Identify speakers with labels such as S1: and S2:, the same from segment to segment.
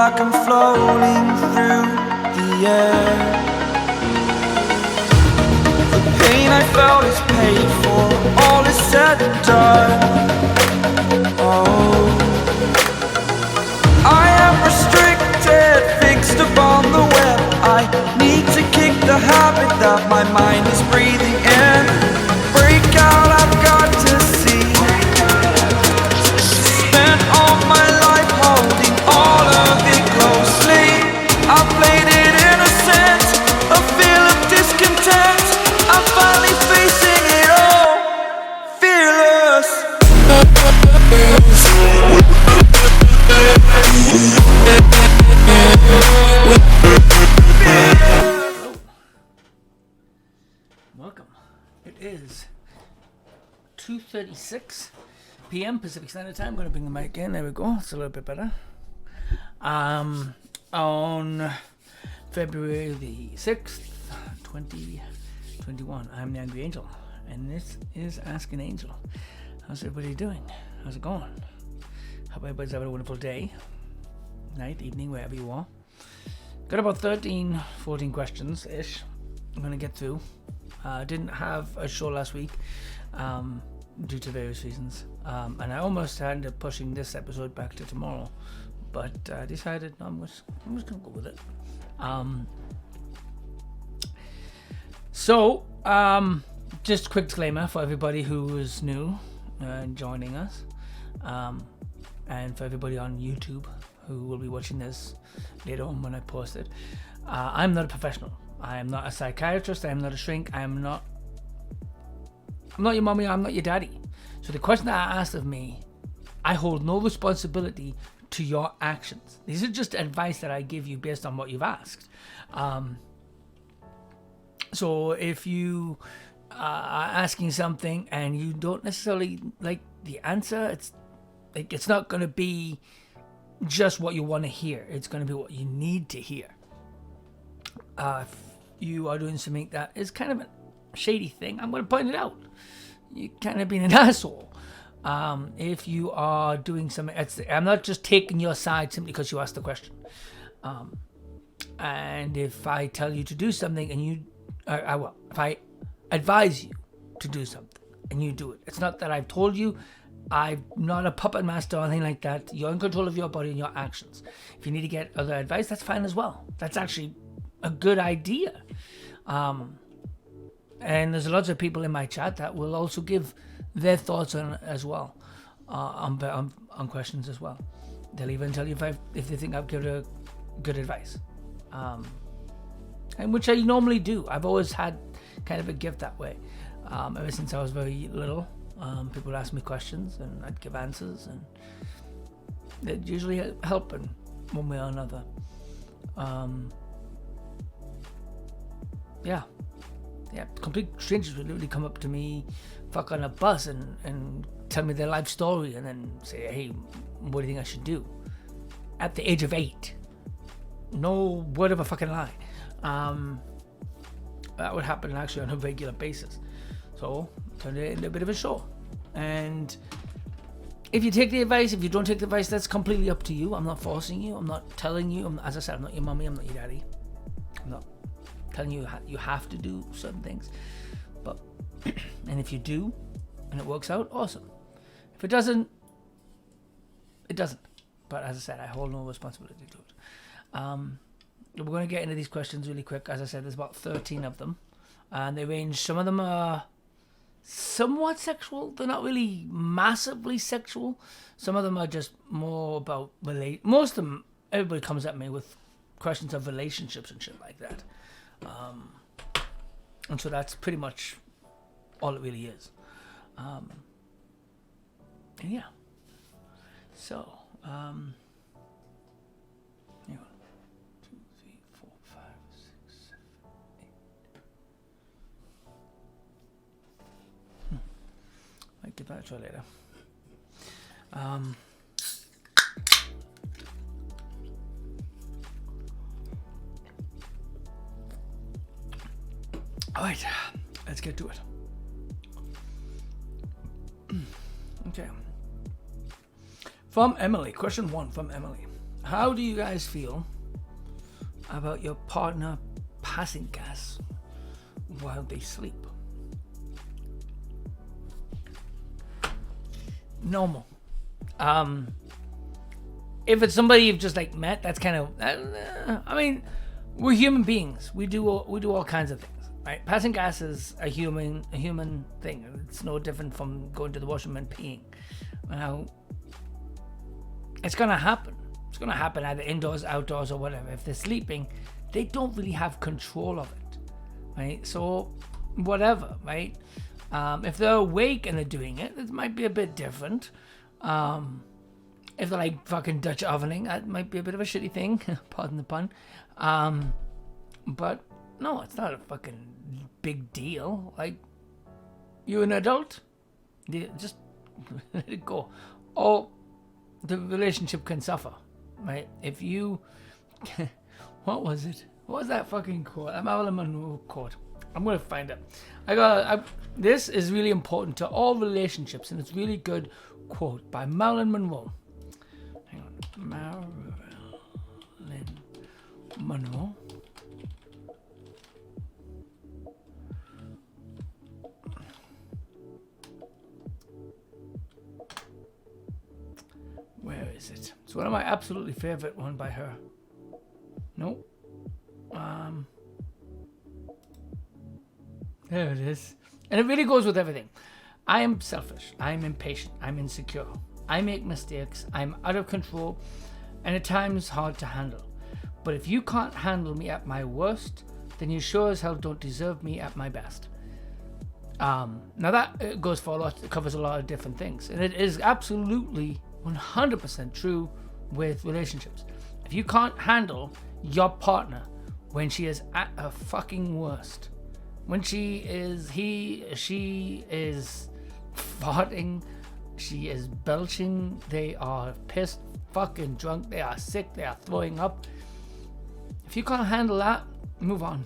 S1: like I'm floating through the air. The pain I felt is paid for, all is said and done. Oh, I am restricted, fixed upon the web. I need to kick the habit that my mind is breathing in. Break out, I've got to see. Spent all my life holding all of it closely. I played it innocent, a feel of discontent. I'm finally facing it all, fearless.
S2: Welcome. It is 2:36 p.m. Pacific Standard Time. I'm going to bring the mic in. There we go. It's a little bit better. On February the 6th, 2021, I'm the Angry Angel, and this is Ask an Angel. How's everybody doing? How's it going? Hope everybody's having a wonderful day, night, evening, wherever you are. Got about 13, 14 questions-ish I'm going to get through. Didn't have a show last week due to various reasons. And I almost ended up pushing this episode back to tomorrow. But I decided I'm just going to go with it. Just a quick disclaimer for everybody who is new and joining us. And for everybody on YouTube who will be watching this later on when I post it. I'm not a professional. I am not a psychiatrist. I am not a shrink. I'm not your mommy. I'm not your daddy. So the question that I asked of me, I hold no responsibility to your actions. These are just advice that I give you based on what you've asked. So if you are asking something and you don't necessarily like the answer, it's not going to be just what you want to hear. It's going to be what you need to hear. If you are doing something that is kind of a shady thing, I'm going to point it out. You're kind of being an asshole. If you are doing something, I'm not just taking your side simply because you asked the question. And if I tell you to do something and you, if I advise you to do something and you do it, it's not that I've told you. I'm not a puppet master or anything like that. You're in control of your body and your actions. If you need to get other advice, that's fine as well. That's actually a good idea. And there's lots of people in my chat that will also give their thoughts on as well, on questions as well. They'll even tell you if they think I've given good advice, and which I normally do. I've always had kind of a gift that way. Ever since I was very little, people would ask me questions and I'd give answers, and they'd usually help in one way or another. Complete strangers would literally come up to me, fuck on a bus, and tell me their life story, and then say, "Hey, what do you think I should do?" At the age of 8, no word of a fucking lie. That would happen actually on a regular basis. So turned it into a bit of a show. And if you take the advice, if you don't take the advice, that's completely up to you. I'm not forcing you. I'm not telling you. As I said, I'm not your mommy. I'm not your daddy. I'm not telling you you have to do certain things. But and if you do, and it works out, awesome. If it doesn't, it doesn't. But as I said, I hold no responsibility to it. We're going to get into these questions really quick. As I said, there's about 13 of them, and they range. Some of them are somewhat sexual. They're not really massively sexual. Some of them are just more about most of them, everybody comes at me with questions of relationships and shit like that. And so that's pretty much all it really is. And yeah. So, hang on. 2, 3, 4, 5, 6, 7, 8. Might give that a try later. Alright, let's get to it. Okay. From Emily, question 1 from Emily. How do you guys feel about your partner passing gas while they sleep? Normal. If it's somebody you've just like met, that's kind of. I mean, we're human beings. We do all kinds of things, right? Passing gas is a human thing. It's no different from going to the washroom and peeing. Now, it's gonna happen. It's gonna happen either indoors, outdoors, or whatever. If they're sleeping, they don't really have control of it, right? So, whatever, right? If they're awake and they're doing it, it might be a bit different. If they're like fucking Dutch ovening, that might be a bit of a shitty thing. Pardon the pun. But no, it's not a fucking big deal. Like, you're an adult, just let it go. Or the relationship can suffer, right? If you, what was it? What was that fucking quote? That Marilyn Monroe quote. I'm gonna find it. This is really important to all relationships, and it's really good quote by Marilyn Monroe. Hang on, Marilyn Monroe. Where is it? It's one of my absolutely favorite one by her. Nope. There it is. And it really goes with everything. I am selfish. I'm impatient. I'm insecure. I make mistakes. I'm out of control. And at times hard to handle. But if you can't handle me at my worst, then you sure as hell don't deserve me at my best. Now that goes for a lot. It covers a lot of different things. And it is absolutely 100% true with relationships. If you can't handle your partner when she is at her fucking worst, when she is farting, she is belching, they are pissed, fucking drunk, they are sick, they are throwing up. If you can't handle that, move on.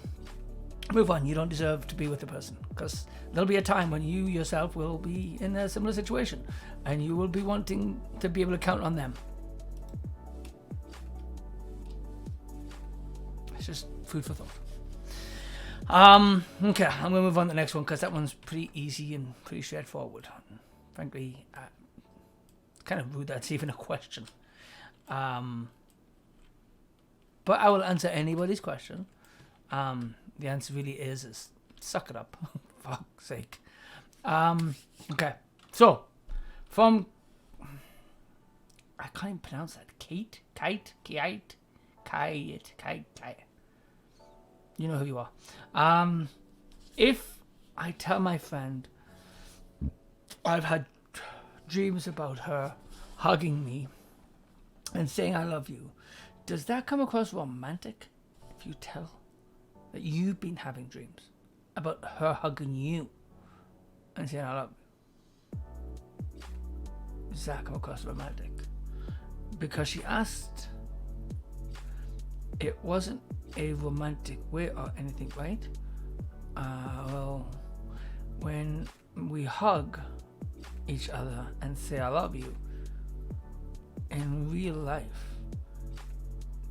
S2: Move on. You don't deserve to be with the person, because there'll be a time when you yourself will be in a similar situation and you will be wanting to be able to count on them. It's just food for thought. Okay, I'm gonna move on to the next one because that one's pretty easy and pretty straightforward. Frankly, it's kind of rude that's even a question. But I will answer anybody's question. The answer really is suck it up. Fuck's sake. Okay, so from I can't even pronounce that. Kite. You know who you are. If I tell my friend I've had dreams about her hugging me and saying I love you, does that come across romantic if you tell that you've been having dreams about her hugging you and saying I love you? Does that come across romantic? Because she asked, it wasn't a romantic way or anything, right? Well, when we hug each other and say I love you in real life,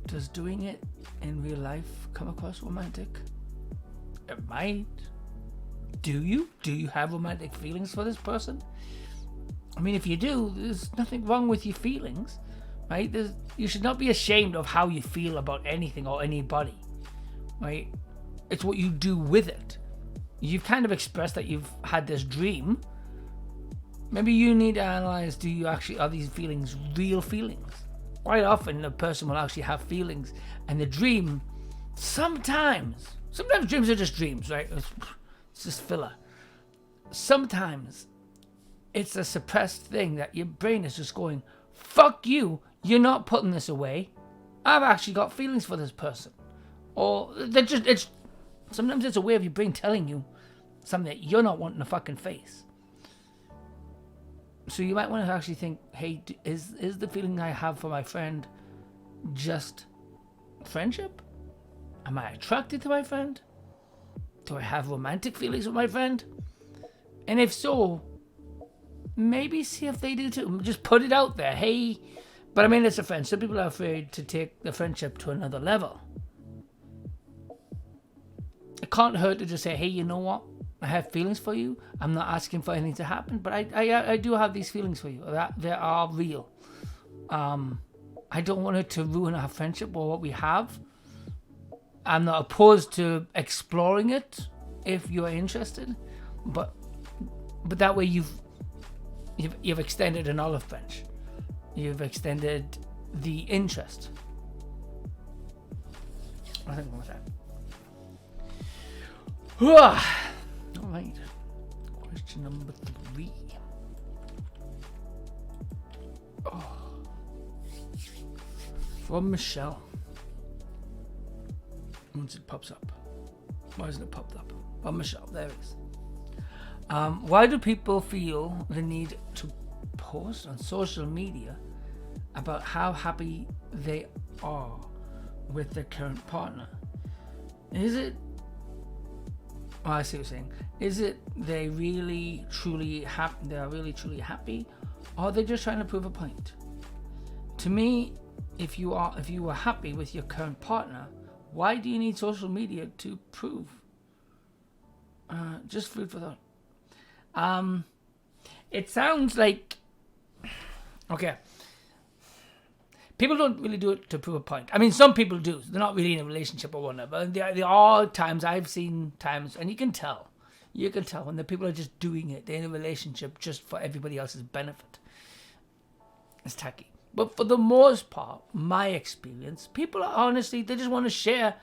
S2: does doing it in real life come across romantic? It might. Do you? Do you have romantic feelings for this person? I mean, if you do, there's nothing wrong with your feelings, right? You should not be ashamed of how you feel about anything or anybody, right? It's what you do with it. You've kind of expressed that you've had this dream. Maybe you need to analyze, are these feelings real feelings? Quite often a person will actually have feelings, and the dream, sometimes dreams are just dreams, right? It's just filler. Sometimes it's a suppressed thing that your brain is just going, fuck you, you're not putting this away. I've actually got feelings for this person. Or sometimes it's a way of your brain telling you something that you're not wanting to fucking face. So you might want to actually think, hey, is the feeling I have for my friend just friendship? Am I attracted to my friend? Do I have romantic feelings with my friend? And if so, maybe see if they do too. Just put it out there. Hey, But I mean, it's a friend. Some people are afraid to take the friendship to another level. It can't hurt to just say, hey, you know what? I have feelings for you. I'm not asking for anything to happen, but I do have these feelings for you. That they are real. I don't want it to ruin our friendship or what we have. I'm not opposed to exploring it if you're interested, but that way you've extended an olive branch. You've extended the interest. I think what was that? All right. Question number 3. Oh. From Michelle. Once it pops up. Why isn't it popped up? From Michelle. There it is. Why do people feel the need to post on social media about how happy they are with their current partner? Is it... Oh, I see what you're saying. Is it they really truly they are really truly happy, or are they just trying to prove a point? To me, if you are happy with your current partner, why do you need social media to prove? Just food for thought. It sounds like, okay, people don't really do it to prove a point. I mean, some people do. They're not really in a relationship or whatever. There are times, I've seen times, and you can tell when the people are just doing it. They're in a relationship just for everybody else's benefit. It's tacky. But for the most part, my experience, people are honestly, they just want to share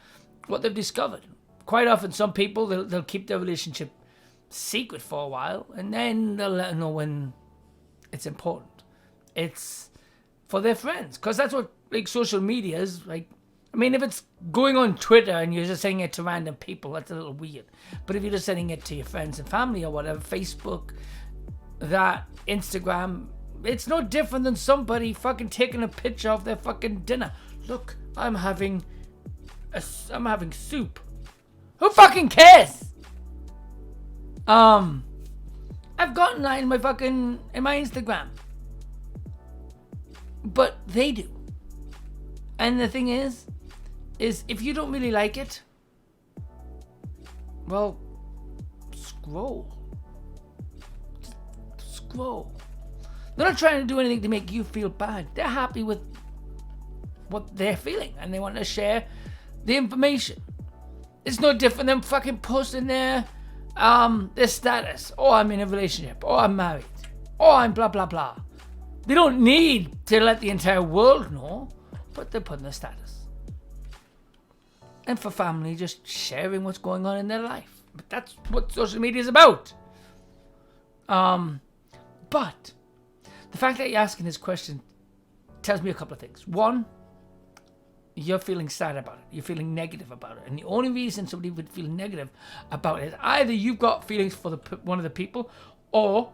S2: what they've discovered. Quite often, some people, they'll keep their relationship secret for a while, and then they'll let them know when it's important. It's for their friends, because that's what like social media is. Like, I mean, if it's going on Twitter and you're just sending it to random people, that's a little weird. But if you're just sending it to your friends and family or whatever, Facebook, that, Instagram, it's no different than somebody fucking taking a picture of their fucking dinner. Look, I'm having soup. Who fucking cares? I've gotten that in my Instagram. But they do. And the thing is if you don't really like it, well, scroll. They're not trying to do anything to make you feel bad. They're happy with what they're feeling, and they want to share the information. It's no different than fucking posting their status. Oh, I'm in a relationship. Oh, I'm married. Oh, I'm blah, blah, blah. They don't need to let the entire world know, but they're putting their status. And for family, just sharing what's going on in their life. But that's what social media is about. But the fact that you're asking this question tells me a couple of things. One, you're feeling sad about it. You're feeling negative about it. And the only reason somebody would feel negative about it is either you've got feelings for one of the people, or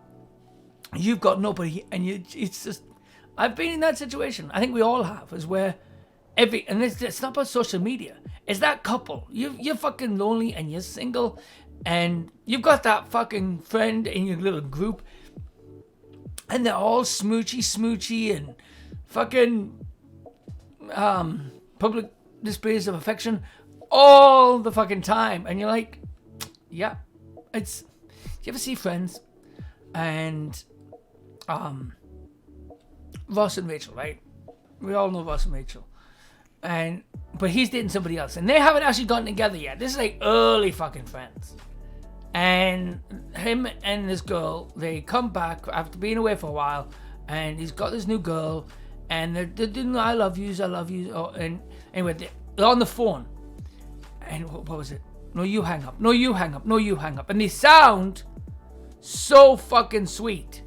S2: you've got nobody. And it's just, I've been in that situation. I think we all have, is where and it's not about social media. It's that couple. You're fucking lonely and you're single, and you've got that fucking friend in your little group, and they're all smoochy and fucking public displays of affection all the fucking time. And you're like, yeah, it's, you ever see Friends? And Ross and Rachel, right? We all know Ross and Rachel. But he's dating somebody else, and they haven't actually gotten together yet. This is like early fucking Friends. And him and this girl, they come back after being away for a while, and he's got this new girl, and they're doing I love yous. And anyway, they're on the phone. And what was it? No, you hang up. No, you hang up. No, you hang up. And they sound so fucking sweet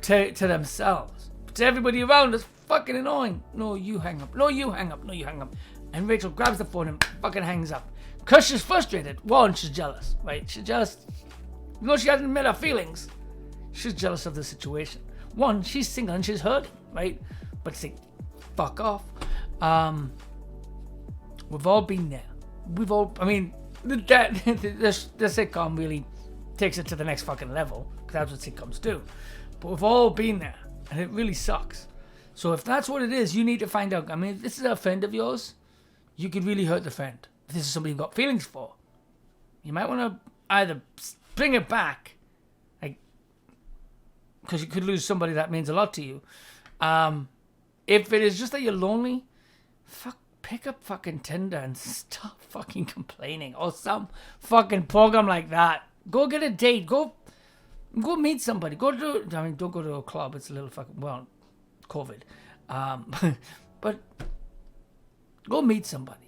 S2: to themselves. To everybody around, it's fucking annoying. No, you hang up. No, you hang up. No, you hang up. And Rachel grabs the phone and fucking hangs up. Because she's frustrated. One, she's jealous, right? She's just, even though she hasn't admitted her feelings, she's jealous of the situation. One, she's single and she's hurting, right? But say, fuck off. We've all been there. I mean, the sitcom really takes it to the next fucking level, because that's what sitcoms do. But we've all been there, and it really sucks. So if that's what it is, you need to find out. I mean, if this is a friend of yours, you could really hurt the friend. If this is somebody you've got feelings for, you might want to either bring it back, like, because you could lose somebody that means a lot to you. If it is just that you're lonely, pick up fucking Tinder and stop fucking complaining, or some fucking program like that. Go get a date. Go meet somebody. Don't go to a club. It's a little fucking, well, COVID. But go meet somebody.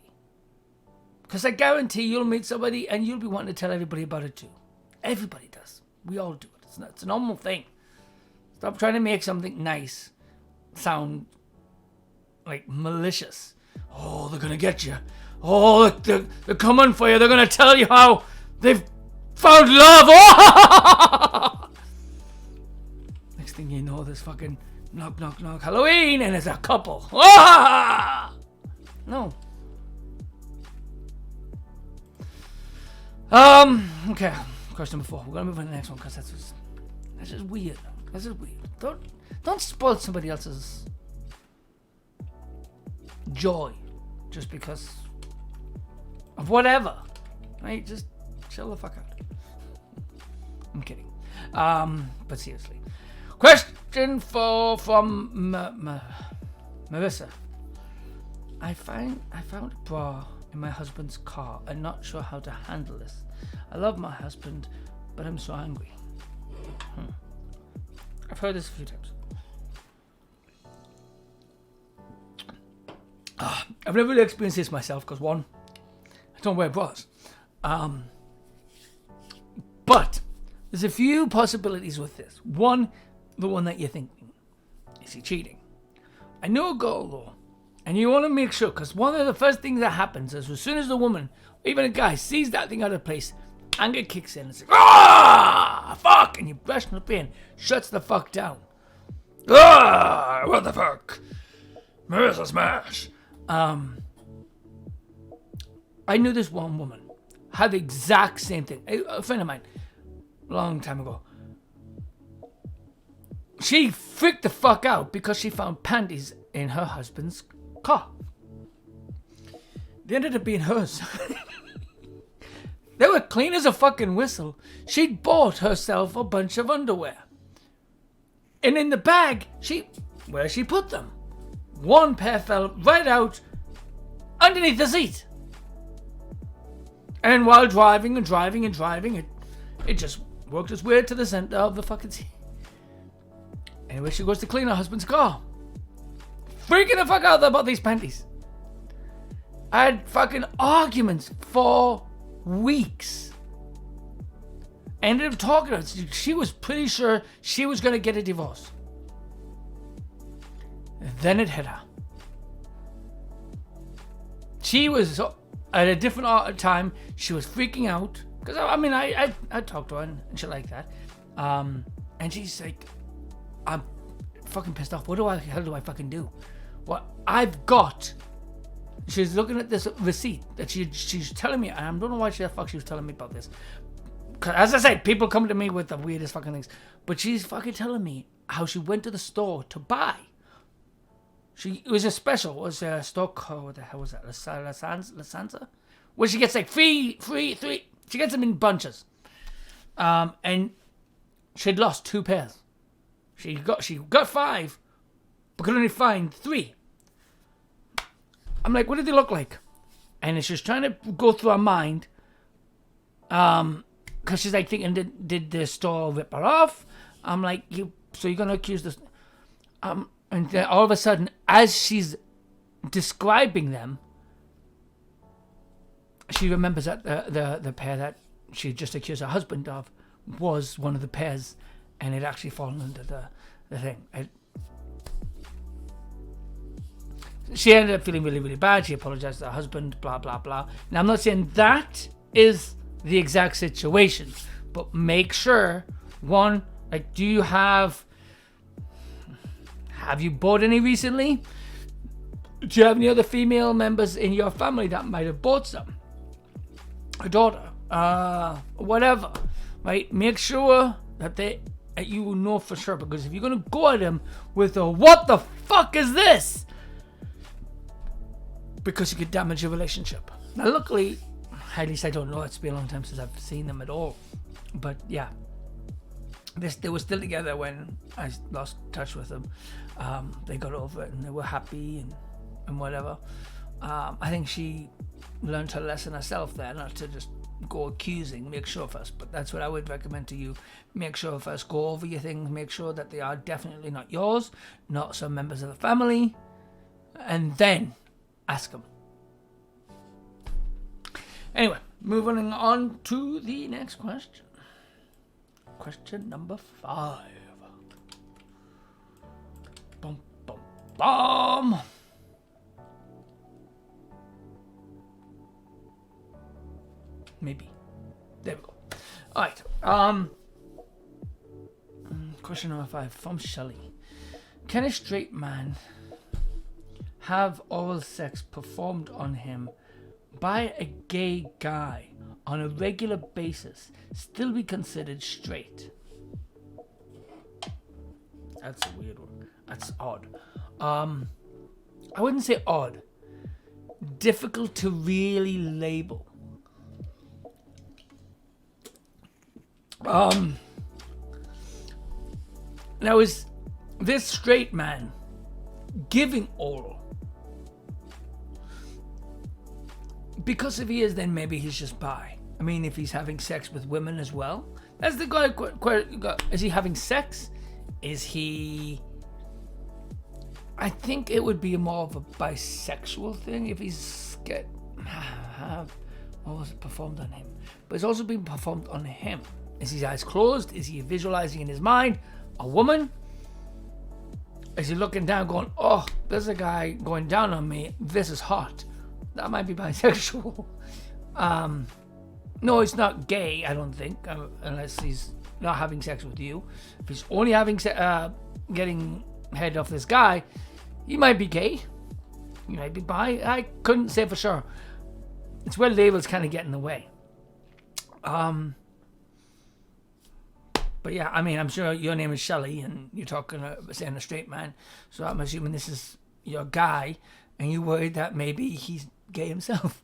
S2: Because I guarantee you'll meet somebody and you'll be wanting to tell everybody about it too. Everybody does. We all do it. It's a normal thing. Stop trying to make something nice sound like malicious. Oh, they're going to get you. Oh, they're coming for you. They're going to tell you how they've found love. Oh! Next thing you know, there's fucking knock, knock, knock, Halloween, and it's a couple. Ah! No. Okay. Question number 4. We're gonna move on to the next one because that's just weird. That's just weird. Don't spoil somebody else's joy just because of whatever. Right? Just chill the fuck out. I'm kidding. But seriously. Question from Marissa. I found a bra in my husband's car and not sure how to handle this. I love my husband, but I'm so angry. I've heard this a few times. I've never really experienced this myself because, one, I don't wear bras. But there's a few possibilities with this. One, the one that you're thinking, is he cheating? I know a girl though, and you want to make sure, because one of the first things that happens is as soon as the woman, even a guy, sees that thing out of place, anger kicks in and says, ah, fuck, and you burst in pain, shuts the fuck down. Ah, what the fuck? Marissa smash. I knew this one woman had the exact same thing. A friend of mine, a long time ago. She freaked the fuck out because she found panties in her husband's car. They ended up being hers. They were clean as a fucking whistle. She'd bought herself a bunch of underwear. And in the bag, where she put them? One pair fell right out underneath the seat. And while driving, it just worked its way to the center of the fucking seat. Anyway, she goes to clean her husband's car. Freaking the fuck out about these panties. I had fucking arguments for weeks. Ended up talking to her. She was pretty sure she was going to get a divorce. Then it hit her. She was at a different time. She was freaking out. Because, I talked to her and shit like that. And she's like, I'm fucking pissed off. What the hell do I fucking do? What I've got. She's looking at this receipt that she's telling me, and I don't know why the fuck she was telling me about this. Cause as I said, people come to me with the weirdest fucking things. But she's fucking telling me how she went to the store to buy. It was a special. It was a store called, what the hell was that? La Sansa? Where she gets like three. She gets them in bunches. And she'd lost 2 pairs. She got 5, but could only find 3. I'm like, what did they look like? And she's trying to go through her mind. Because she's like thinking, did the store rip her off? I'm like, so you're going to accuse this? And then all of a sudden, as she's describing them, she remembers that the pair that she just accused her husband of was one of the pairs, and it actually fallen under the thing. She ended up feeling really, really bad. She apologized to her husband, blah, blah, blah. Now, I'm not saying that is the exact situation, but make sure, one, like, do you have you bought any recently? Do you have any other female members in your family that might have bought some? A daughter, whatever, right? Make sure that they you will know for sure. Because if you're gonna go at him with a "what the fuck is this," because you could damage your relationship. Now, luckily, at least I don't know. It's been a long time since I've seen them at all. But yeah, they were still together when I lost touch with them. They got over it and they were happy and whatever. I think she learned her lesson herself there, not to just go accusing. Make sure first, but that's what I would recommend to you. Make sure first, go over your things, make sure that they are definitely not yours, not some members of the family, and then ask them. Anyway, moving on to the next question. Question number 5. Bum, bum, bum. Maybe. There we go. Alright. Question number 5 from Shelley. Can a straight man have oral sex performed on him by a gay guy on a regular basis still be considered straight? That's a weird one. That's odd. I wouldn't say odd. Difficult to really label. Now, is this straight man giving oral? Because if he is, then maybe he's just bi. I mean, if he's having sex with women as well, that's the guy. Is he having sex? Is he? I think it would be more of a bisexual thing if he's what was it performed on him? But it's also being performed on him. Is his eyes closed? Is he visualizing in his mind a woman? Is he looking down, going, "Oh, there's a guy going down on me. This is hot." That might be bisexual. No, it's not gay, I don't think, unless he's not having sex with you. If he's only having getting head off this guy, he might be gay. He might be bi. I couldn't say for sure. It's where labels kind of get in the way. But yeah, I mean, I'm sure your name is Shelley, and you're saying a straight man, so I'm assuming this is your guy, and you're worried that maybe he's gay himself.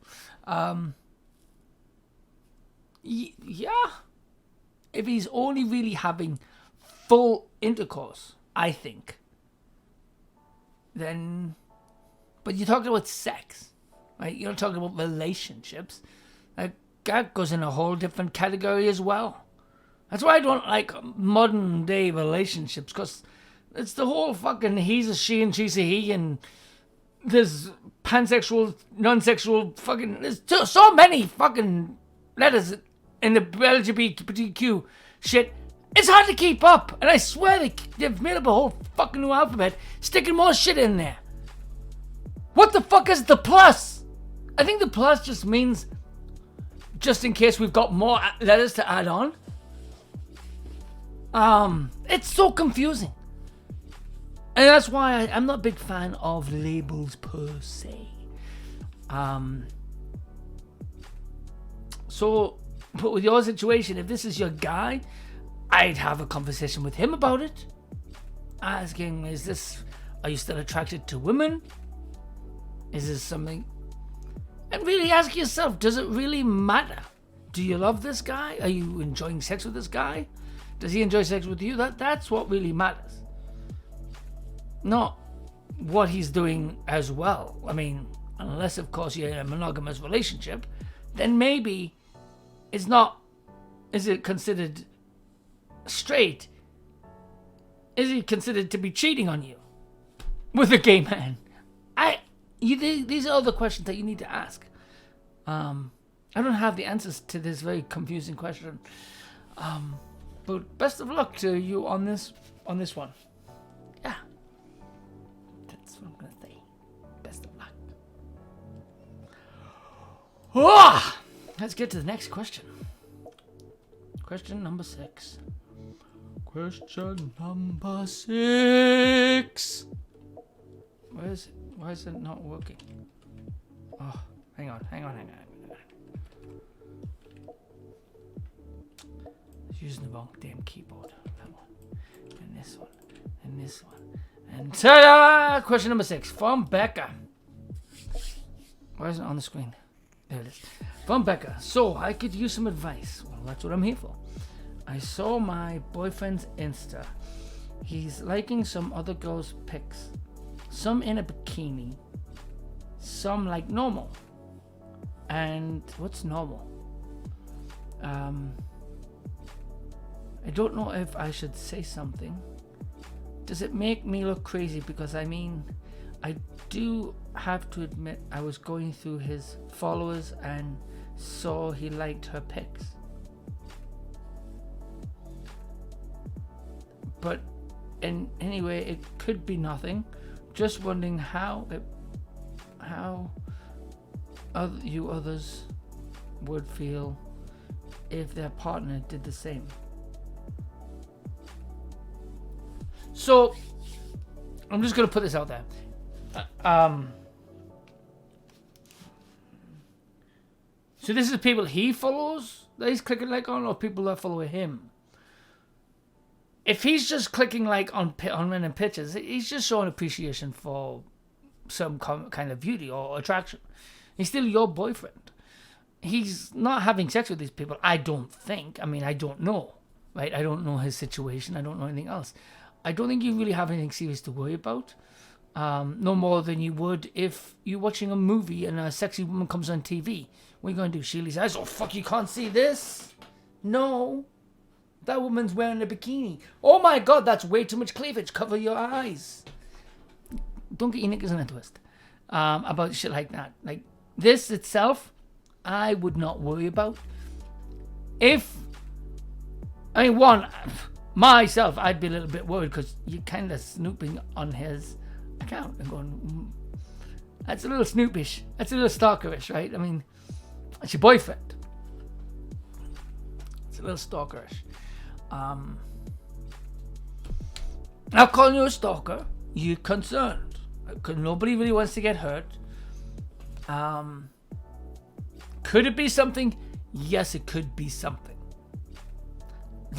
S2: Yeah. If he's only really having full intercourse, I think, then... But you're talking about sex, right? You're not talking about relationships. That goes in a whole different category as well. That's why I don't like modern day relationships, because it's the whole fucking he's a she and she's a he, and there's pansexual, non-sexual, fucking, there's so many fucking letters in the LGBTQ shit. It's hard to keep up, and I swear they've made up a whole fucking new alphabet, sticking more shit in there. What the fuck is the plus? I think the plus just means just in case we've got more letters to add on. It's so confusing. And that's why I'm not a big fan of labels per se. So, but with your situation, if this is your guy, I'd have a conversation with him about it. Asking, are you still attracted to women? Is this something? And really ask yourself, does it really matter? Do you love this guy? Are you enjoying sex with this guy? Does he enjoy sex with you? That's what really matters. Not what he's doing as well. I mean, unless of course you're in a monogamous relationship, then maybe is it considered straight? Is he considered to be cheating on you with a gay man? These are all the questions that you need to ask. I don't have the answers to this very confusing question. But best of luck to you on this one. Yeah. That's what I'm gonna say. Best of luck. Oh! Let's get to the next question. Question number 6. Question number 6. Where is it? Why is it not working? Oh, hang on. Using the wrong damn keyboard. That one. this one, and this one. And ta-da! Question number 6 from Becca. Why isn't it on the screen? There it is. From Becca. So, I could use some advice. Well, that's what I'm here for. I saw my boyfriend's Insta. He's liking some other girls' pics. Some in a bikini. Some like normal. And what's normal? I don't know if I should say something. Does it make me look crazy? Because I mean, I do have to admit I was going through his followers and saw he liked her pics. But anyway, it could be nothing. Just wondering how you others would feel if their partner did the same. So, I'm just going to put this out there. So this is people he follows that he's clicking like on, or people that follow him? If he's just clicking like on random pictures, he's just showing appreciation for some kind of beauty or attraction. He's still your boyfriend. He's not having sex with these people, I don't think. I mean, I don't know, right? I don't know his situation. I don't know anything else. I don't think you really have anything serious to worry about. No more than you would if you're watching a movie and a sexy woman comes on TV. What are you going to do? Shield his eyes? Oh, fuck, you can't see this? No. That woman's wearing a bikini. Oh my God, that's way too much cleavage. Cover your eyes. Don't get your knickers in a twist about shit like that. Like, this itself, I would not worry about. Myself, I'd be a little bit worried because you're kind of snooping on his account and going, that's a little snoopish. That's a little stalkerish, right? I mean, it's your boyfriend. It's a little stalkerish. Now, calling you a stalker, you're concerned because nobody really wants to get hurt. Could it be something? Yes, it could be something.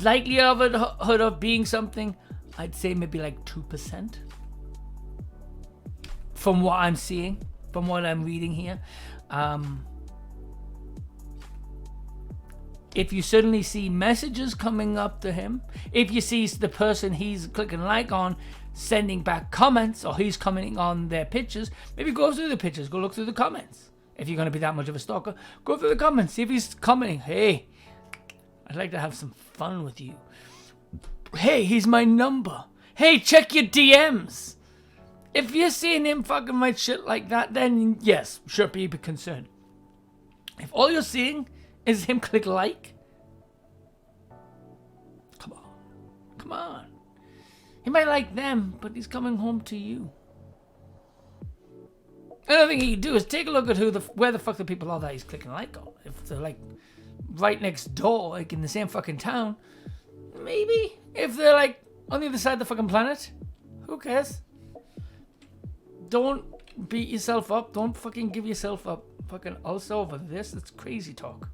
S2: Likelihood of being something, I'd say maybe like 2%. From what I'm seeing, from what I'm reading here. If you suddenly see messages coming up to him, if you see the person he's clicking like on sending back comments, or he's commenting on their pictures, maybe go through the pictures, go look through the comments. If you're going to be that much of a stalker, go through the comments, see if he's commenting, hey, I'd like to have some fun with you. Hey, here's my number. Hey, check your DMs. If you're seeing him fucking write shit like that, then yes, sure, be concerned. If all you're seeing is him click like, come on. He might like them, but he's coming home to you. Another thing you do is take a look at where the fuck the people are that he's clicking like on. If they're like right next door, like in the same fucking town, maybe. If they're like on the other side of the fucking planet, who cares? Don't beat yourself up. Don't fucking give yourself up. Fucking also over this. It's crazy talk.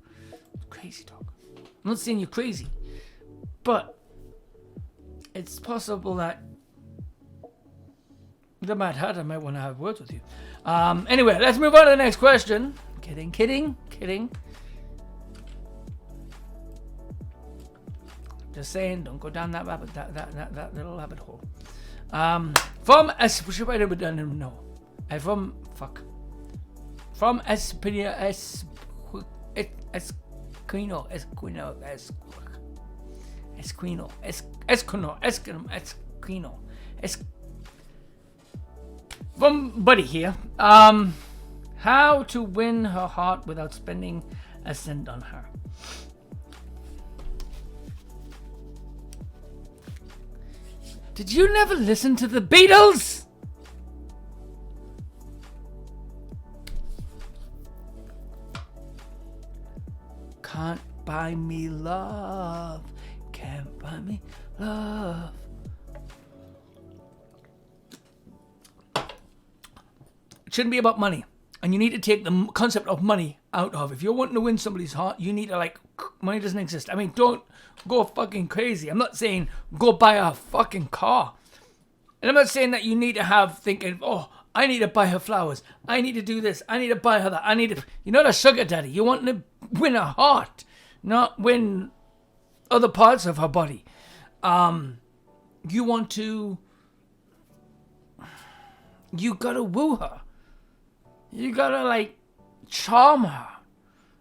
S2: It's crazy talk. I'm not saying you're crazy, but it's possible that might hurt. I might want to have words with you. Anyway, let's move on to the next question. Kidding. Just saying, don't go down that little rabbit hole. From Buddy here. How to win her heart without spending a cent on her. Did you never listen to the Beatles? Can't buy me love. Can't buy me love. It shouldn't be about money. And you need to take the concept of money out of. If you're wanting to win somebody's heart, you need to money doesn't exist. I mean, don't go fucking crazy. I'm not saying go buy a fucking car. And I'm not saying that you need to have thinking, oh, I need to buy her flowers. I need to do this. I need to buy her that. I need to... You're not a sugar daddy. You want to win her heart, not win other parts of her body. You want to... You gotta woo her. You gotta, like, charm her.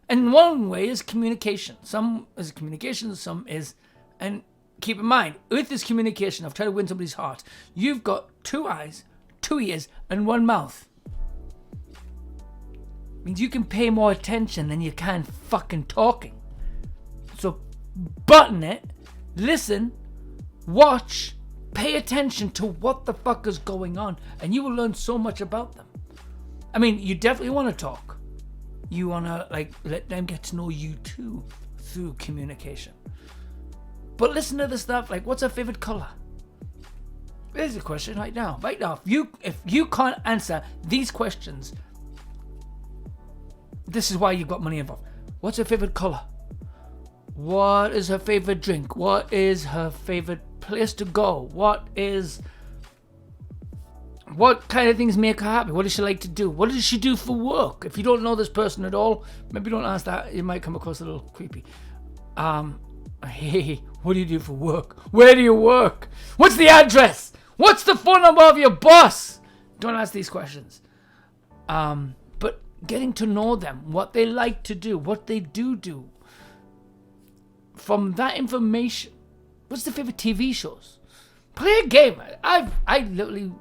S2: And one way is communication. Some is communication, some is... And keep in mind, with this communication of trying to win somebody's heart, you've got 2 eyes, 2 ears, and 1 mouth. Means you can pay more attention than you can fucking talking. So, button it, listen, watch, pay attention to what the fuck is going on, and you will learn so much about them. I mean, you definitely want to talk. You want to, like, let them get to know you too through communication. But listen to the stuff like, what's her favorite color? There's a question right now. Right now, if you can't answer these questions, this is why you've got money involved. What's her favorite color? What is her favorite drink? What is her favorite place to go? What kind of things make her happy? What does she like to do? What does she do for work? If you don't know this person at all, maybe don't ask that. It might come across a little creepy. Hey, what do you do for work? Where do you work? What's the address? What's the phone number of your boss? Don't ask these questions. But getting to know them, what they like to do, what they do. From that information, what's the favorite TV shows? Play a game. I literally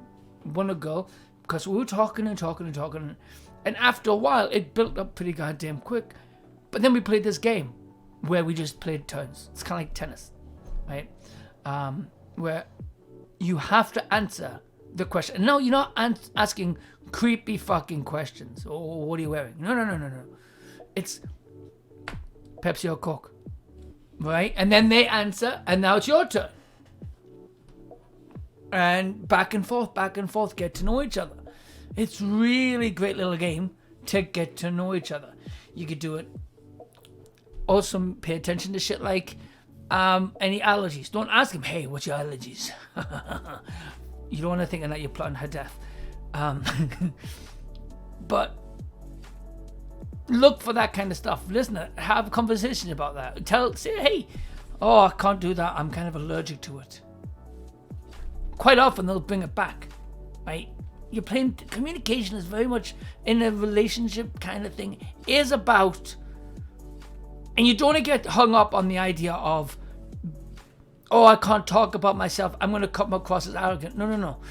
S2: want to go because we were talking, and after a while, it built up pretty goddamn quick. But then we played this game where we just played turns. It's kind of like tennis, right? Where you have to answer the question. And no, you're not asking creepy fucking questions. Oh, what are you wearing? No. It's Pepsi or Coke, right? And then they answer, and now it's your turn. And back and forth, get to know each other. It's really great little game to get to know each other. You could do it. Also, pay attention to shit like any allergies. Don't ask him, hey, what's your allergies? You don't want to think that you're plotting her death. But look for that kind of stuff. Listen, have a conversation about that. Say, hey, oh, I can't do that. I'm kind of allergic to it. Quite often they'll bring it back, right? You're playing, communication is very much in a relationship kind of thing, is about, and you don't want to get hung up on the idea of, oh, I can't talk about myself, I'm going to come across as arrogant. No.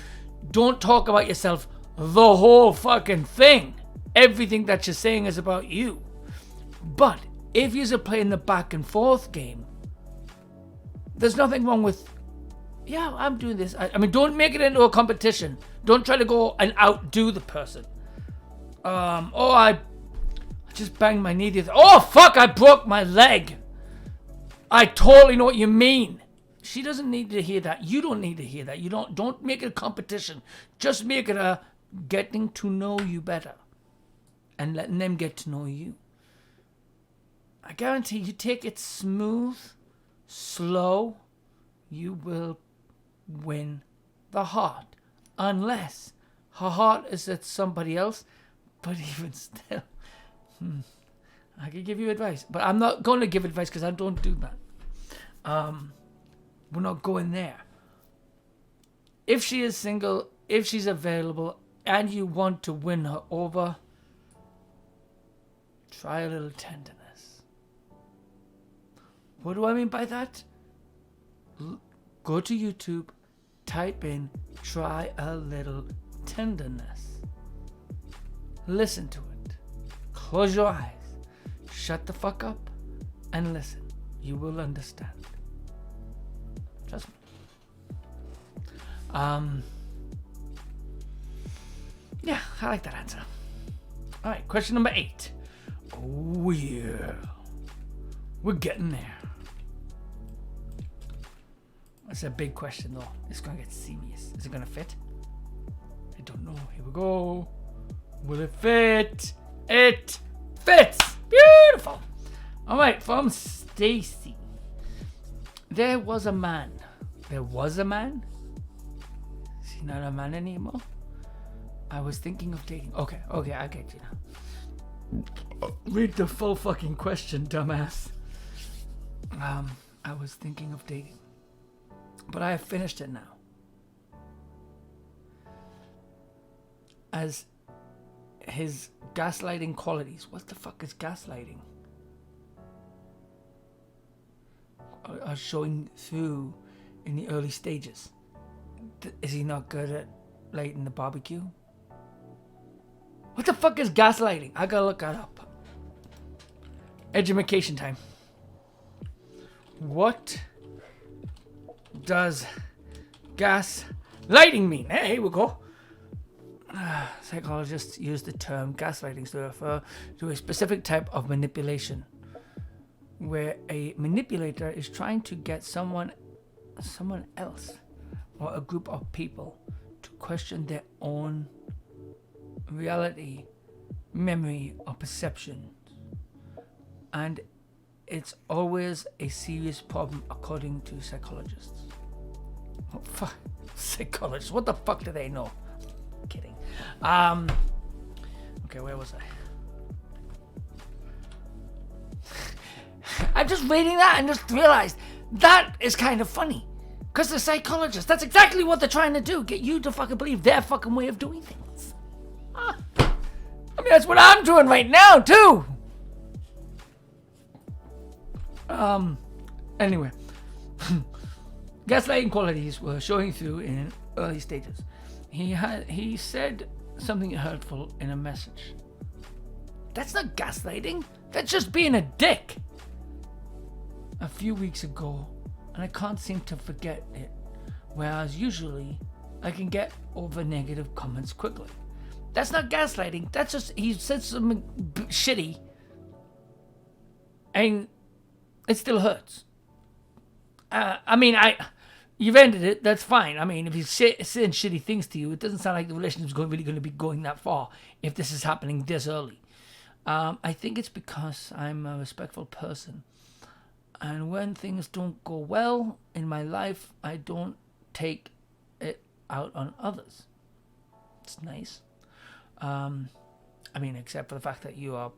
S2: Don't talk about yourself the whole fucking thing. Everything that you're saying is about you. But if you're playing the back and forth game, there's nothing wrong with, yeah, I'm doing this. I mean, don't make it into a competition. Don't try to go and outdo the person. Oh, I just banged my knee. Oh, fuck, I broke my leg. I totally know what you mean. She doesn't need to hear that. You don't need to hear that. You don't make it a competition. Just make it a getting to know you better and letting them get to know you. I guarantee you take it smooth, slow, you will win the heart, unless her heart is at somebody else. But even still, I could give you advice, but I'm not going to give advice because I don't do that. We're not going there. If she is single, if she's available, and you want to win her over, try a little tenderness. What do I mean by that? Go to YouTube, type in, try a little tenderness. Listen to it. Close your eyes. Shut the fuck up and listen. You will understand. Trust me. Yeah, I like that answer. Alright, question number 8. Oh yeah. We're getting there. That's a big question though. It's gonna get serious. Is it gonna fit? I don't know. Here we go. Will it fit? It fits! Beautiful! Alright, from Stacy. There was a man. There was a man? Is he not a man anymore? I was thinking of dating. Okay, I get you now. Read the full fucking question, dumbass. I was thinking of dating. But I have finished it now. As his gaslighting qualities. What the fuck is gaslighting? Are showing through in the early stages. Is he not good at lighting the barbecue? What the fuck is gaslighting? I gotta look that up. Education time. What does gaslighting mean? Hey, here we go. Psychologists use the term gaslighting to refer to a specific type of manipulation where a manipulator is trying to get someone else or a group of people to question their own reality, memory, or perception. And it's always a serious problem according to psychologists. Oh, fuck. Psychologists, what the fuck do they know? Kidding. Okay, where was I? I'm just reading that and just realized that is kind of funny. Because the psychologists, that's exactly what they're trying to do. Get you to fucking believe their fucking way of doing things. I mean, that's what I'm doing right now, too. Anyway. Gaslighting qualities were showing through in early stages. He said something hurtful in a message. That's not gaslighting. That's just being a dick. A few weeks ago, and I can't seem to forget it. Whereas usually, I can get over negative comments quickly. That's not gaslighting. That's just he said something shitty, and it still hurts. You've ended it. That's fine. I mean, if he's saying shitty things to you, it doesn't sound like the relationship's really going to be going that far if this is happening this early. I think it's because I'm a respectful person. And when things don't go well in my life, I don't take it out on others. It's nice. Except for the fact that you are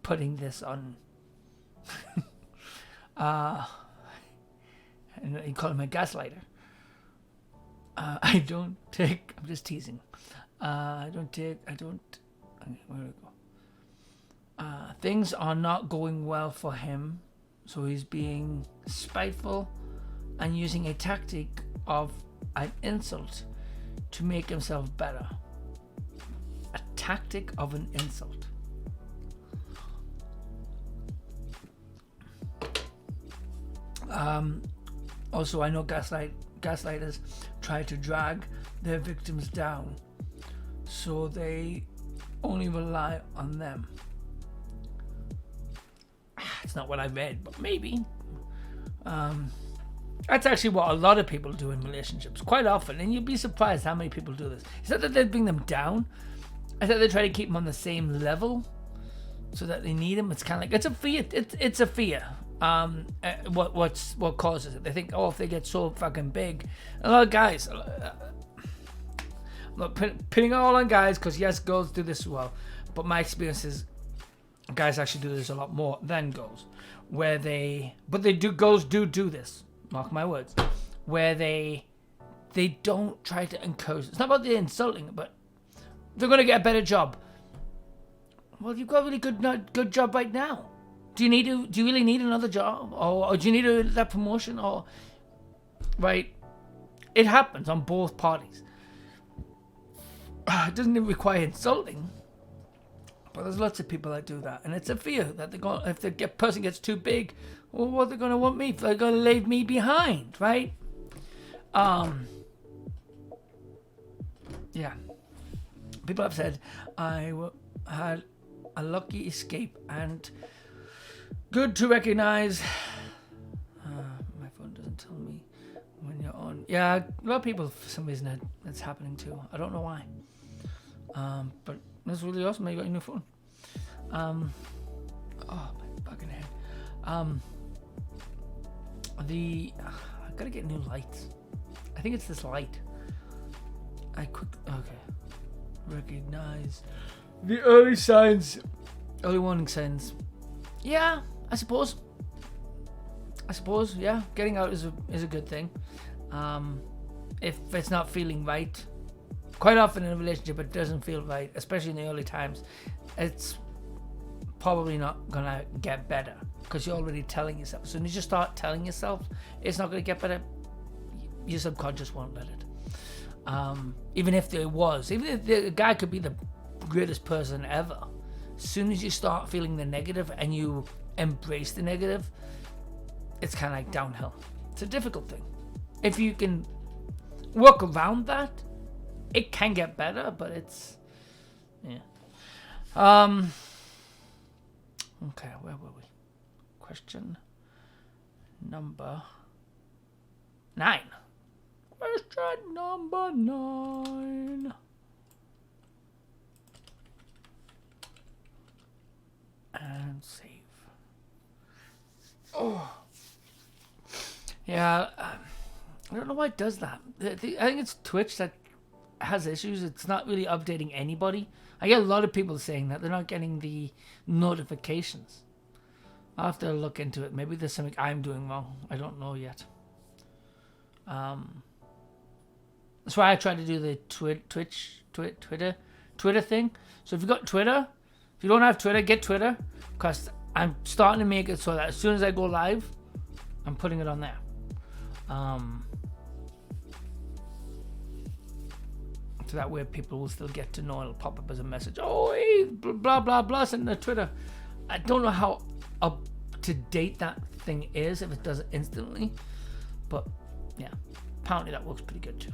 S2: putting this on... and you call him a gaslighter. I'm just teasing. Where do we go? Things are not going well for him. So he's being spiteful and using a tactic of an insult to make himself better. A tactic of an insult. Also, I know gaslighters try to drag their victims down, so they only rely on them. It's not what I read, but maybe. That's actually what a lot of people do in relationships quite often, and you'd be surprised how many people do this. It's not that they bring them down. I think they try to keep them on the same level so that they need them. It's kind of like it's a fear. It's a fear. What causes it? They think, if they get so fucking big, a lot of guys. I'm not pinning all on guys because yes, girls do this as well, but my experience is guys actually do this a lot more than girls, girls do this. Mark my words, where they don't try to encourage. It's not about the insulting, but they're gonna get a better job. Well, you've got a really good job right now. Do you really need another job, or do you need that promotion, or right? It happens on both parties. It doesn't even require insulting, but there's lots of people that do that, and it's a fear that if the person gets too big, well, what they're gonna want me? They're gonna leave me behind, right? Yeah. People have said I had a lucky escape and good to recognize. My phone doesn't tell me when you're on. Yeah, a lot of people for some reason that's happening too. I don't know why. But that's really awesome that you got your new phone. My fucking head. I gotta get new lights. I think it's this light. Okay. Recognize the early warning signs. Yeah, I suppose. Yeah, getting out is a good thing. If it's not feeling right, quite often in a relationship it doesn't feel right, especially in the early times. It's probably not gonna get better because you're already telling yourself. As soon as you start telling yourself it's not gonna get better, your subconscious won't let it. Even if the guy could be the greatest person ever, as soon as you start feeling the negative and you embrace the negative, it's kind of like downhill. It's a difficult thing. If you can work around that, it can get better, but it's, yeah. Okay, where were we? Question number 9. Question number 9. And save. Oh. Yeah, I don't know why it does that. I think it's Twitch that has issues. It's not really updating anybody. I get a lot of people saying that they're not getting the notifications. I'll have to look into it. Maybe there's something I'm doing wrong. I don't know yet. That's why I try to do the Twitter thing. So if you've got Twitter, if you don't have Twitter, get Twitter. Because I'm starting to make it so that as soon as I go live, I'm putting it on there. So that way people will still get to know. It'll pop up as a message. Oh, hey, blah, blah, blah, send to Twitter. I don't know how up to date that thing is, if it does it instantly. But, yeah, apparently that works pretty good too.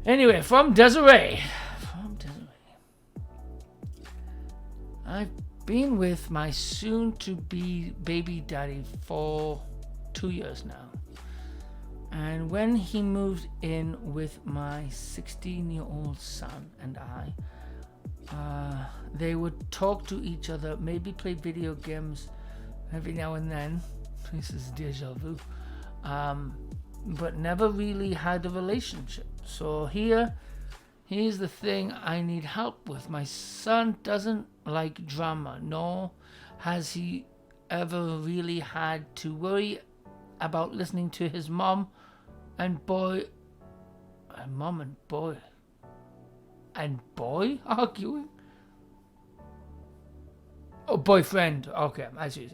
S2: Anyway, from Desiree. I've been with my soon-to-be baby daddy for 2 years now. And when he moved in with my 16-year-old son and I, they would talk to each other, maybe play video games every now and then. This is deja vu. But never really had a relationship. So here's the thing I need help with. My son doesn't like drama, nor has he ever really had to worry about listening to his mom and boy arguing. Oh, boyfriend. Okay, I see.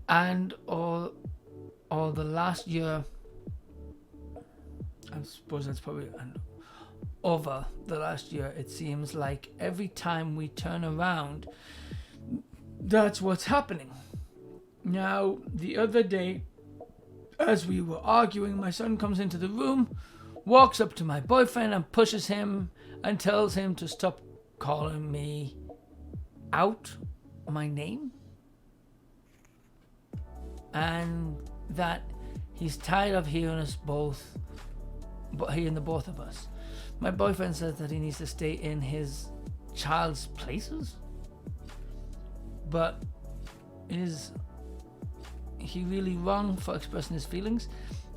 S2: And all the last year, I suppose that's probably over the last year, it seems like every time we turn around, that's what's happening. Now, the other day, as we were arguing, my son comes into the room, walks up to my boyfriend and pushes him and tells him to stop calling me out my name. And that he's tired of hearing us both, hearing the both of us. My boyfriend says that he needs to stay in his child's places. But is he really wrong for expressing his feelings?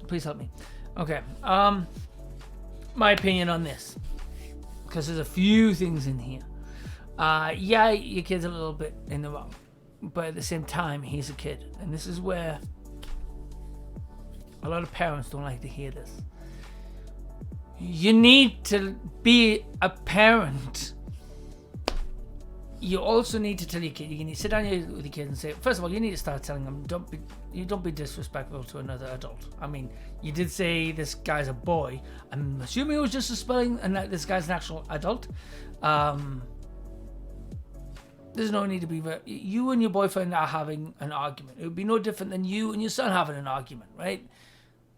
S2: Please help me. Okay. My opinion on this, because there's a few things in here. Yeah, your kid's a little bit in the wrong, but at the same time, he's a kid, and this is where a lot of parents don't like to hear this. You need to be a parent. You also need to tell your kid. You need to sit down with your kid and say, first of all, you need to start telling them, don't be disrespectful to another adult. I mean, you did say this guy's a boy. I'm assuming it was just a spelling, and that this guy's an actual adult. There's no need to be. You and your boyfriend are having an argument. It would be no different than you and your son having an argument, right?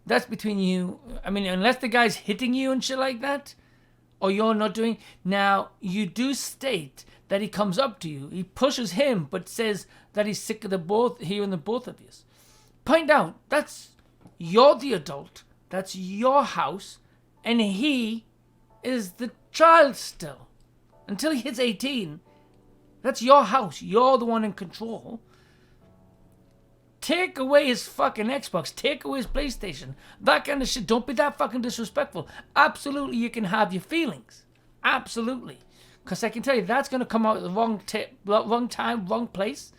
S2: That's between you. I mean, unless the guy's hitting you and shit like that, or you're not doing. Now, you do state that he comes up to you. He pushes him, but says that he's sick of hearing the both of you. Point out, you're the adult. That's your house. And he is the child still. Until he hits 18, that's your house. You're the one in control. Take away his fucking Xbox. Take away his PlayStation. That kind of shit. Don't be that fucking disrespectful. Absolutely, you can have your feelings. Absolutely. Because I can tell you, that's going to come out at the wrong time, wrong place.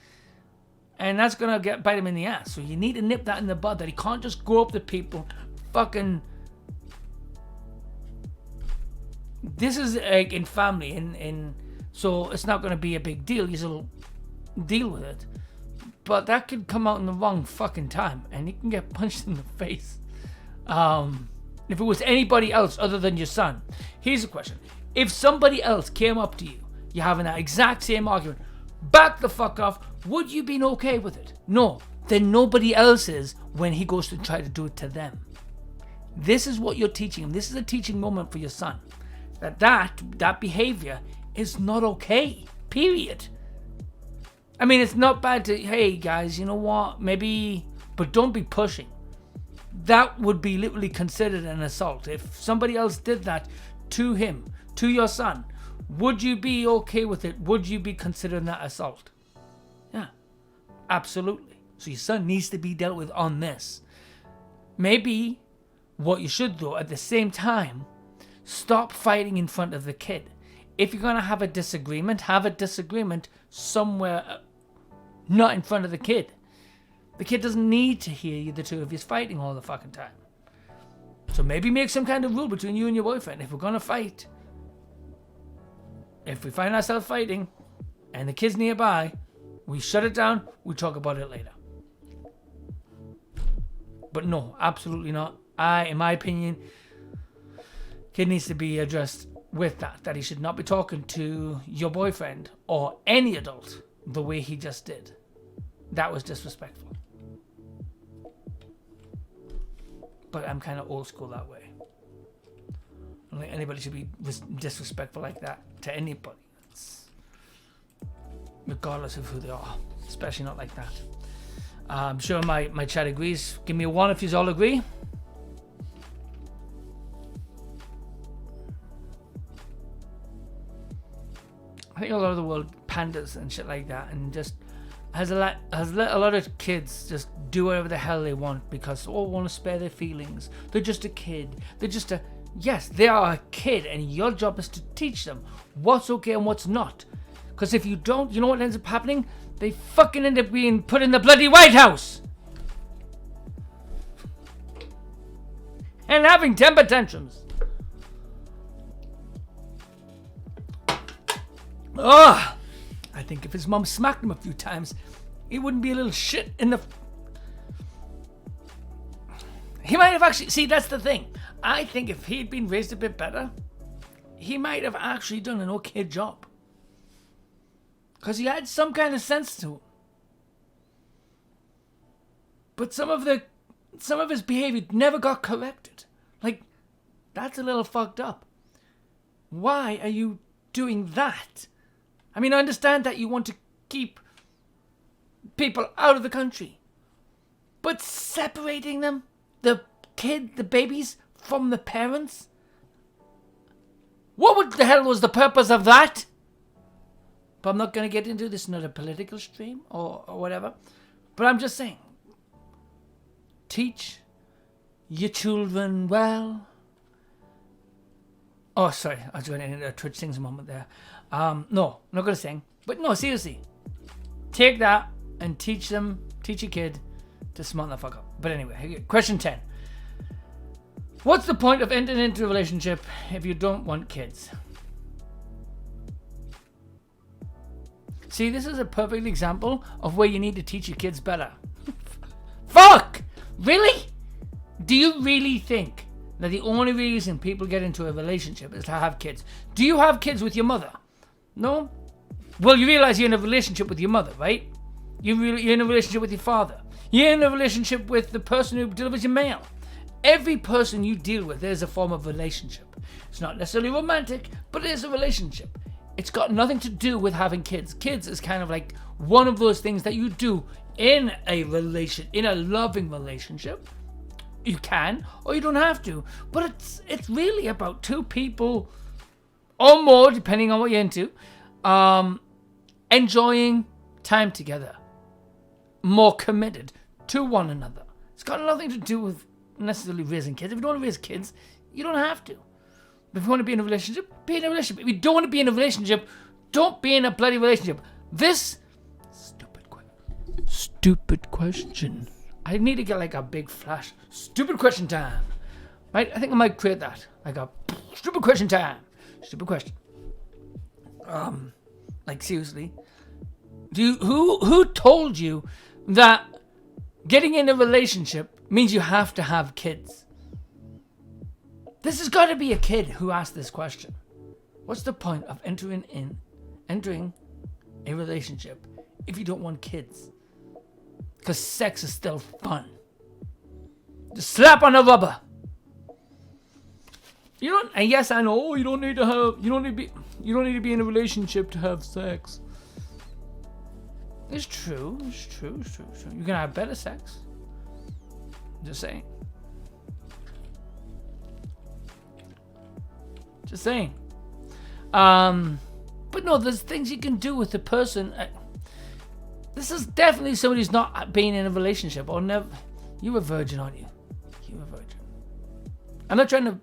S2: And that's going to bite him in the ass. So you need to nip that in the bud, that he can't just go up to people fucking... This is like in family, so it's not going to be a big deal. You'll deal with it. But that could come out in the wrong fucking time, and you can get punched in the face. If it was anybody else other than your son. Here's a question. If somebody else came up to you, you're having that exact same argument, back the fuck off, would you be okay with it? No. Then nobody else is when he goes to try to do it to them. This is what you're teaching him. This is a teaching moment for your son. That behavior is not okay. Period. I mean, it's not bad to, hey guys, you know what, maybe, but don't be pushing. That would be literally considered an assault. If somebody else did that to him, to your son, would you be okay with it? Would you be considering that assault? Yeah, absolutely. So your son needs to be dealt with on this. Maybe what you should do at the same time, stop fighting in front of the kid. If you're going to have a disagreement somewhere, not in front of the kid. The kid doesn't need to hear you, the two of you fighting all the fucking time. So maybe make some kind of rule between you and your boyfriend. If we're going to fight, if we find ourselves fighting and the kid's nearby, we shut it down, we talk about it later. But no, absolutely not. In my opinion, kid needs to be addressed with that he should not be talking to your boyfriend or any adult the way he just did. That was disrespectful. But I'm kind of old school that way. I don't think anybody should be disrespectful like that to anybody. Regardless of who they are. Especially not like that. I'm sure my chat agrees. Give me a 1 if you all agree. I think a lot of the world panders and shit like that, and just has let a lot of kids just do whatever the hell they want because want to spare their feelings. They're just a kid. Yes, they are a kid, and your job is to teach them what's okay and what's not. Because if you don't, you know what ends up happening? They fucking end up being put in the bloody White House and having temper tantrums. Ugh! I think if his mom smacked him a few times, he wouldn't be a little shit in the... He might have actually... See, that's the thing. I think if he'd been raised a bit better, he might have actually done an okay job. Because he had some kind of sense to him. But some of his behavior never got corrected. Like, that's a little fucked up. Why are you doing that? I mean, I understand that you want to keep people out of the country. But separating them, the babies, from the parents? What the hell was the purpose of that? But I'm not going to get into this, not a political stream or whatever. But I'm just saying, teach your children well. Oh, sorry, I was going into a Twitch Sings moment there. No, I'm not going to sing. But no, seriously. Take that and teach your kid to smarten the fuck up. But anyway, question 10. What's the point of entering into a relationship if you don't want kids? See, this is a perfect example of where you need to teach your kids better. Fuck! Really? Do you really think that the only reason people get into a relationship is to have kids? Do you have kids with your mother? No? Well, you realize you're in a relationship with your mother, right? You're in a relationship with your father. You're in a relationship with the person who delivers your mail. Every person you deal with is a form of relationship. It's not necessarily romantic, but it is a relationship. It's got nothing to do with having kids. Kids is kind of like one of those things that you do in a loving relationship You can, or you don't have to. But it's really about two people, or more, depending on what you're into, enjoying time together, more committed to one another. It's got nothing to do with necessarily raising kids. If you don't want to raise kids, you don't have to. But if you want to be in a relationship, be in a relationship. If you don't want to be in a relationship, don't be in a bloody relationship. This stupid question. I need to get like a big flash. Stupid question time. Right? I think I might create that. Like a stupid question time. Stupid question. Like seriously. Who told you that getting in a relationship means you have to have kids? This has got to be a kid who asked this question. What's the point of entering a relationship if you don't want kids? Because sex is still fun. Just slap on a rubber. You don't. And yes, I know you don't need to be in a relationship to have sex. It's true. You can have better sex. Just saying. But no, there's things you can do with the person. This is definitely somebody who's not been in a relationship or never. You a virgin, aren't you? You a virgin. I'm not trying to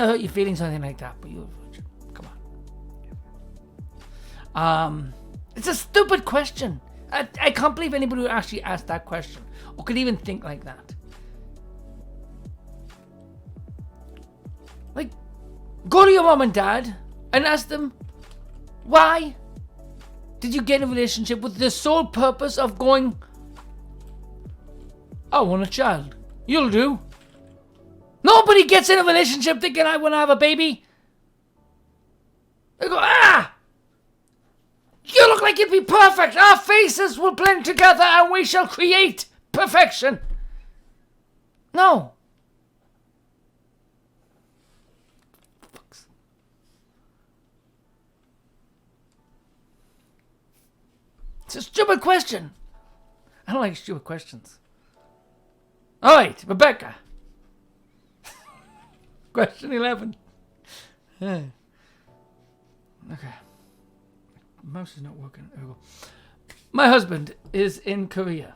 S2: hurt your feelings or anything like that, but you're a virgin. Come on. It's a stupid question. I can't believe anybody who actually asked that question or could even think like that. Like, go to your mom and dad and ask them, why did you get in a relationship with the sole purpose of going, I want a child. You'll do. Nobody gets in a relationship thinking I want to have a baby. They go, you look like you'd be perfect. Our faces will blend together and we shall create perfection. No. It's a stupid question. I don't like stupid questions. All right, Rebecca. Question 11. Okay. Mouse is not working. There we go. My husband is in Korea.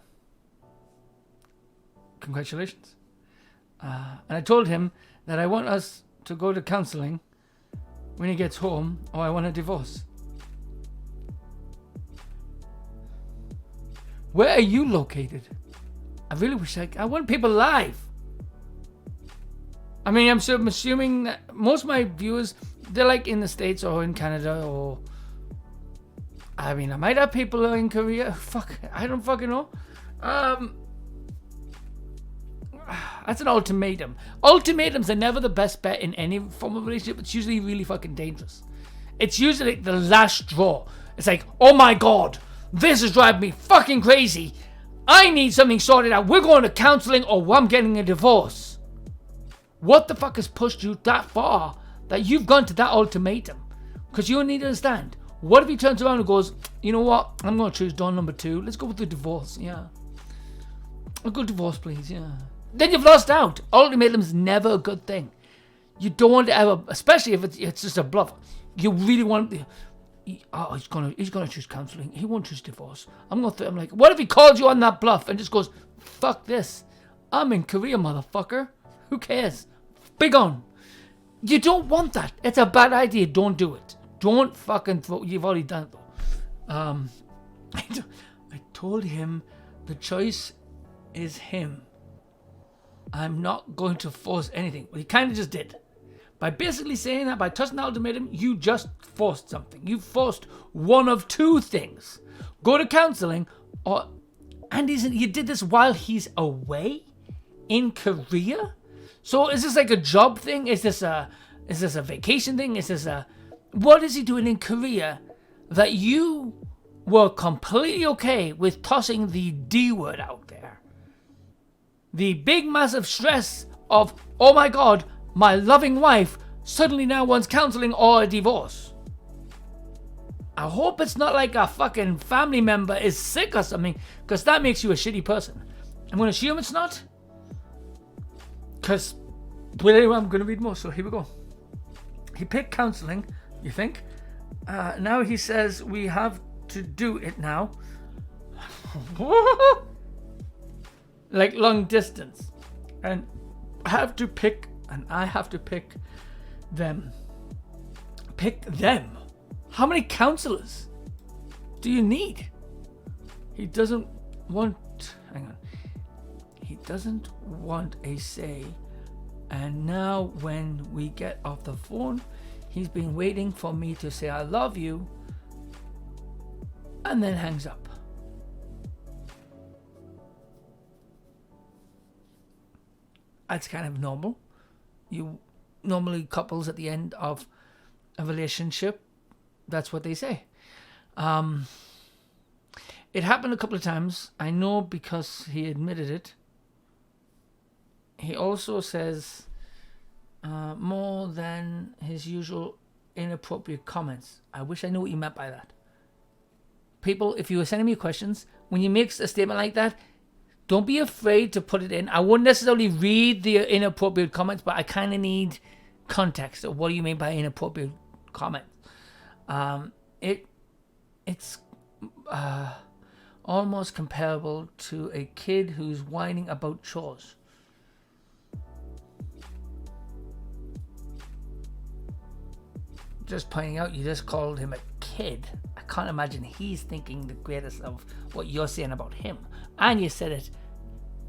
S2: Congratulations. And I told him that I want us to go to counseling when he gets home, or I want a divorce. Where are you located? I really wish I want people live. I mean, I'm assuming that most of my viewers, they're like in the States or in Canada or... I mean, I might have people in Korea. Fuck, I don't fucking know. That's an ultimatum. Ultimatums are never the best bet in any form of relationship. It's usually really fucking dangerous. It's usually the last straw. It's like, oh my god, this is driving me fucking crazy. I need something sorted out. We're going to counseling or I'm getting a divorce. What the fuck has pushed you that far that you've gone to that ultimatum? Because you need to understand. What if he turns around and goes, you know what? I'm going to choose door number 2. Let's go with the divorce. Yeah. A good divorce, please. Yeah. Then you've lost out. Ultimatum's never a good thing. You don't want to ever, especially if it's just a bluff. You really want... he's gonna choose counseling. He won't choose divorce. I'm like, what if he calls you on that bluff and just goes, fuck this. I'm in Korea, motherfucker. Who cares? Big on. You don't want that. It's a bad idea. Don't do it. Don't fucking throw. You've already done it though. I told him the choice is him. I'm not going to force anything. Well, he kind of just did. By basically saying that, by touching the ultimatum, you just forced something. You forced one of two things. Go to counseling, and you did this while he's away in Korea? So is this like a job thing? Is this a vacation thing? What is he doing in Korea that you were completely okay with tossing the D word out there? The big massive stress of, oh my god, my loving wife suddenly now wants counseling or a divorce. I hope it's not like a fucking family member is sick or something, because that makes you a shitty person. I'm going to assume it's not. Because, well, anyway, I'm going to read more, so here we go. He picked counseling, you think? Now he says we have to do it now. Like long distance. And I have to pick them. Pick them? How many counselors do you need? He doesn't want a say. And now when we get off the phone, he's been waiting for me to say I love you and then hangs up. That's kind of normal. Normally couples at the end of a relationship, that's what they say. It happened a couple of times. I know because he admitted it. He also says more than his usual inappropriate comments. I wish I knew what you meant by that. People, if you were sending me questions, when you make a statement like that, don't be afraid to put it in. I wouldn't necessarily read the inappropriate comments, but I kind of need context of what do you mean by inappropriate comments. It's almost comparable to a kid who's whining about chores. Just pointing out, you just called him a kid. I can't imagine he's thinking the greatest of what you're saying about him. And you said it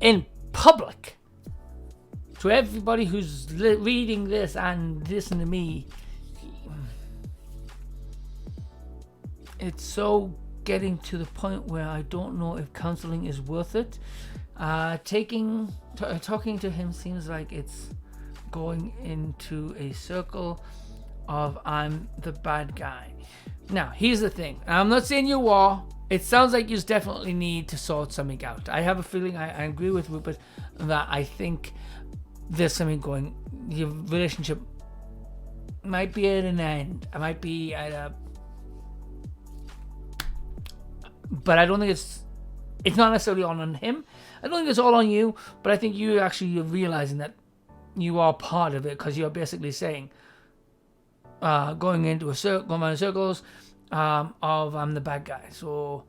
S2: in public. To everybody who's reading this and listening to me, it's so getting to the point where I don't know if counseling is worth it. Talking to him seems like it's going into a circle of I'm the bad guy. Now, here's the thing. I'm not saying you are. It sounds like you definitely need to sort something out. I have a feeling, I agree with Rupert, that I think there's something going. Your relationship might be at an end. I might be at a... But I don't think it's not necessarily all on him. I don't think it's all on you, but I think you're realizing that you are part of it, because you're basically saying, going in circles of I'm the bad guy. So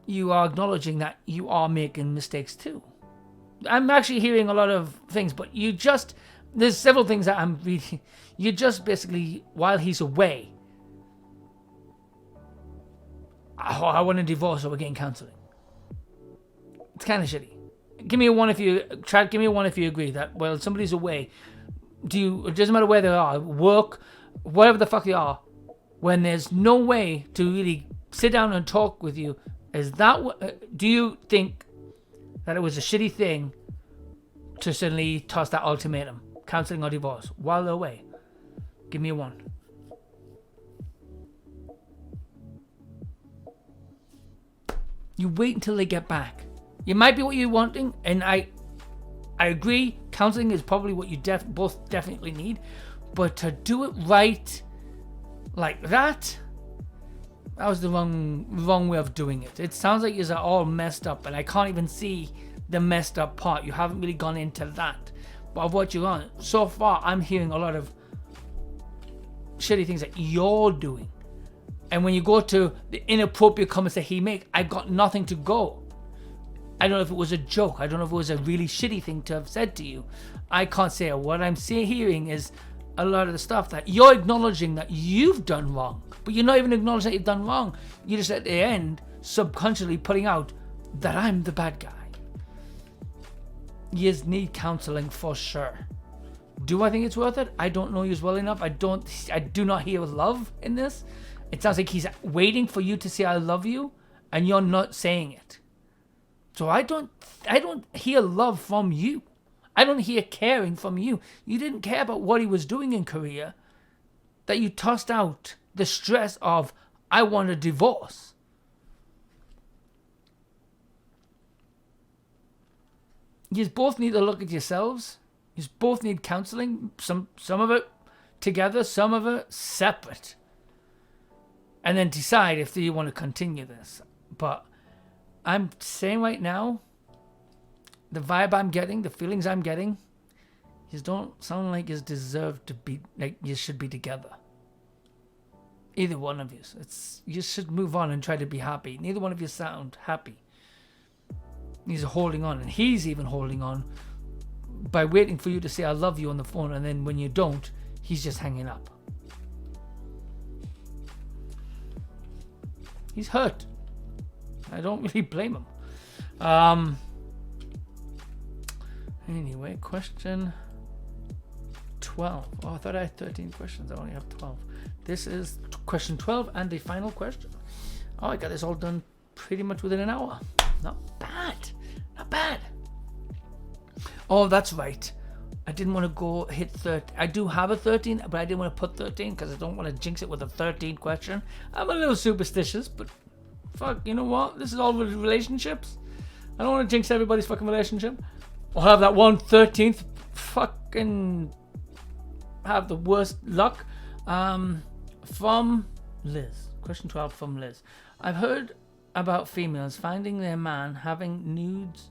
S2: you are acknowledging that you are making mistakes too. I'm actually hearing a lot of things, but there's several things that I'm reading. You just basically, while he's away, I want a divorce or we're getting counseling. It's kind of shitty. Give me a one if you agree that, well, somebody's away. It doesn't matter where they are, work, whatever the fuck they are, when there's no way to really sit down and talk with you. Do you think that it was a shitty thing to suddenly toss that ultimatum, counseling or divorce, while they're away? Give me a one. You wait until they get back. It might be what you're wanting, and I agree, counseling is probably what you both definitely need, but to do it right like that was the wrong way of doing it. It sounds like you're all messed up, and I can't even see the messed up part. You haven't really gone into that. But of what you're on, so far, I'm hearing a lot of shitty things that you're doing. And when you go to the inappropriate comments that he made, I've got nothing to go. I don't know if it was a joke. I don't know if it was a really shitty thing to have said to you. I can't say it. What I'm hearing is a lot of the stuff that you're acknowledging that you've done wrong. But you're not even acknowledging that you've done wrong. You're just at the end subconsciously putting out that I'm the bad guy. You need counseling for sure. Do I think it's worth it? I don't know you as well enough. I do not hear love in this. It sounds like he's waiting for you to say I love you, and you're not saying it. So I don't hear love from you. I don't hear caring from you. You didn't care about what he was doing in Korea, that you tossed out the stress of I want a divorce. You both need to look at yourselves. You both need counseling. Some of it together, some of it separate. And then decide if you want to continue this. But I'm saying right now, the vibe I'm getting, the feelings I'm getting, You don't sound like you deserve to be, like you should be together. Either one of you. You should move on and try to be happy. Neither one of you sound happy. He's holding on, and he's even holding on by waiting for you to say I love you on the phone, and then when you don't, he's just hanging up. He's hurt. I don't really blame him. Anyway, question 12. Oh, I thought I had 13 questions. I only have 12. This is question 12 and the final question. Oh, I got this all done pretty much within an hour. Not bad. Not bad. Oh, that's right. I didn't want to go hit 13. I do have a 13, but I didn't want to put 13 because I don't want to jinx it with a 13 question. I'm a little superstitious, but fuck, you know what? This is all with relationships. I don't want to jinx everybody's fucking relationship. I'll have that 1/13th fucking have the worst luck. From Liz. Question 12 from Liz. I've heard about females finding their man having nudes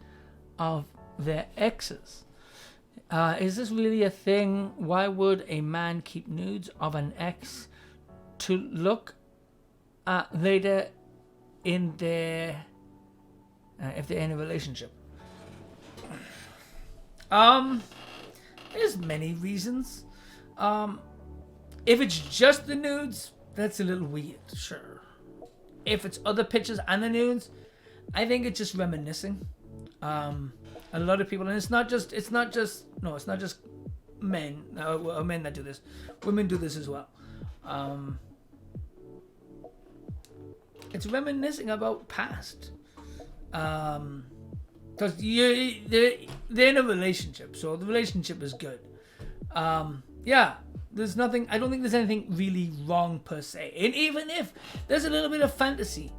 S2: of their exes. Is this really a thing? Why would a man keep nudes of an ex to look at later in their if they're in a relationship? There's many reasons. If it's just the nudes, that's a little weird, sure. If it's other pictures and the nudes, I think it's just reminiscing. A lot of people, and it's not just men. Men that do this. Women do this as well. It's reminiscing about past. Because they're in a relationship, so the relationship is good. Yeah, there's nothing. I don't think there's anything really wrong per se. And even if there's a little bit of fantasy,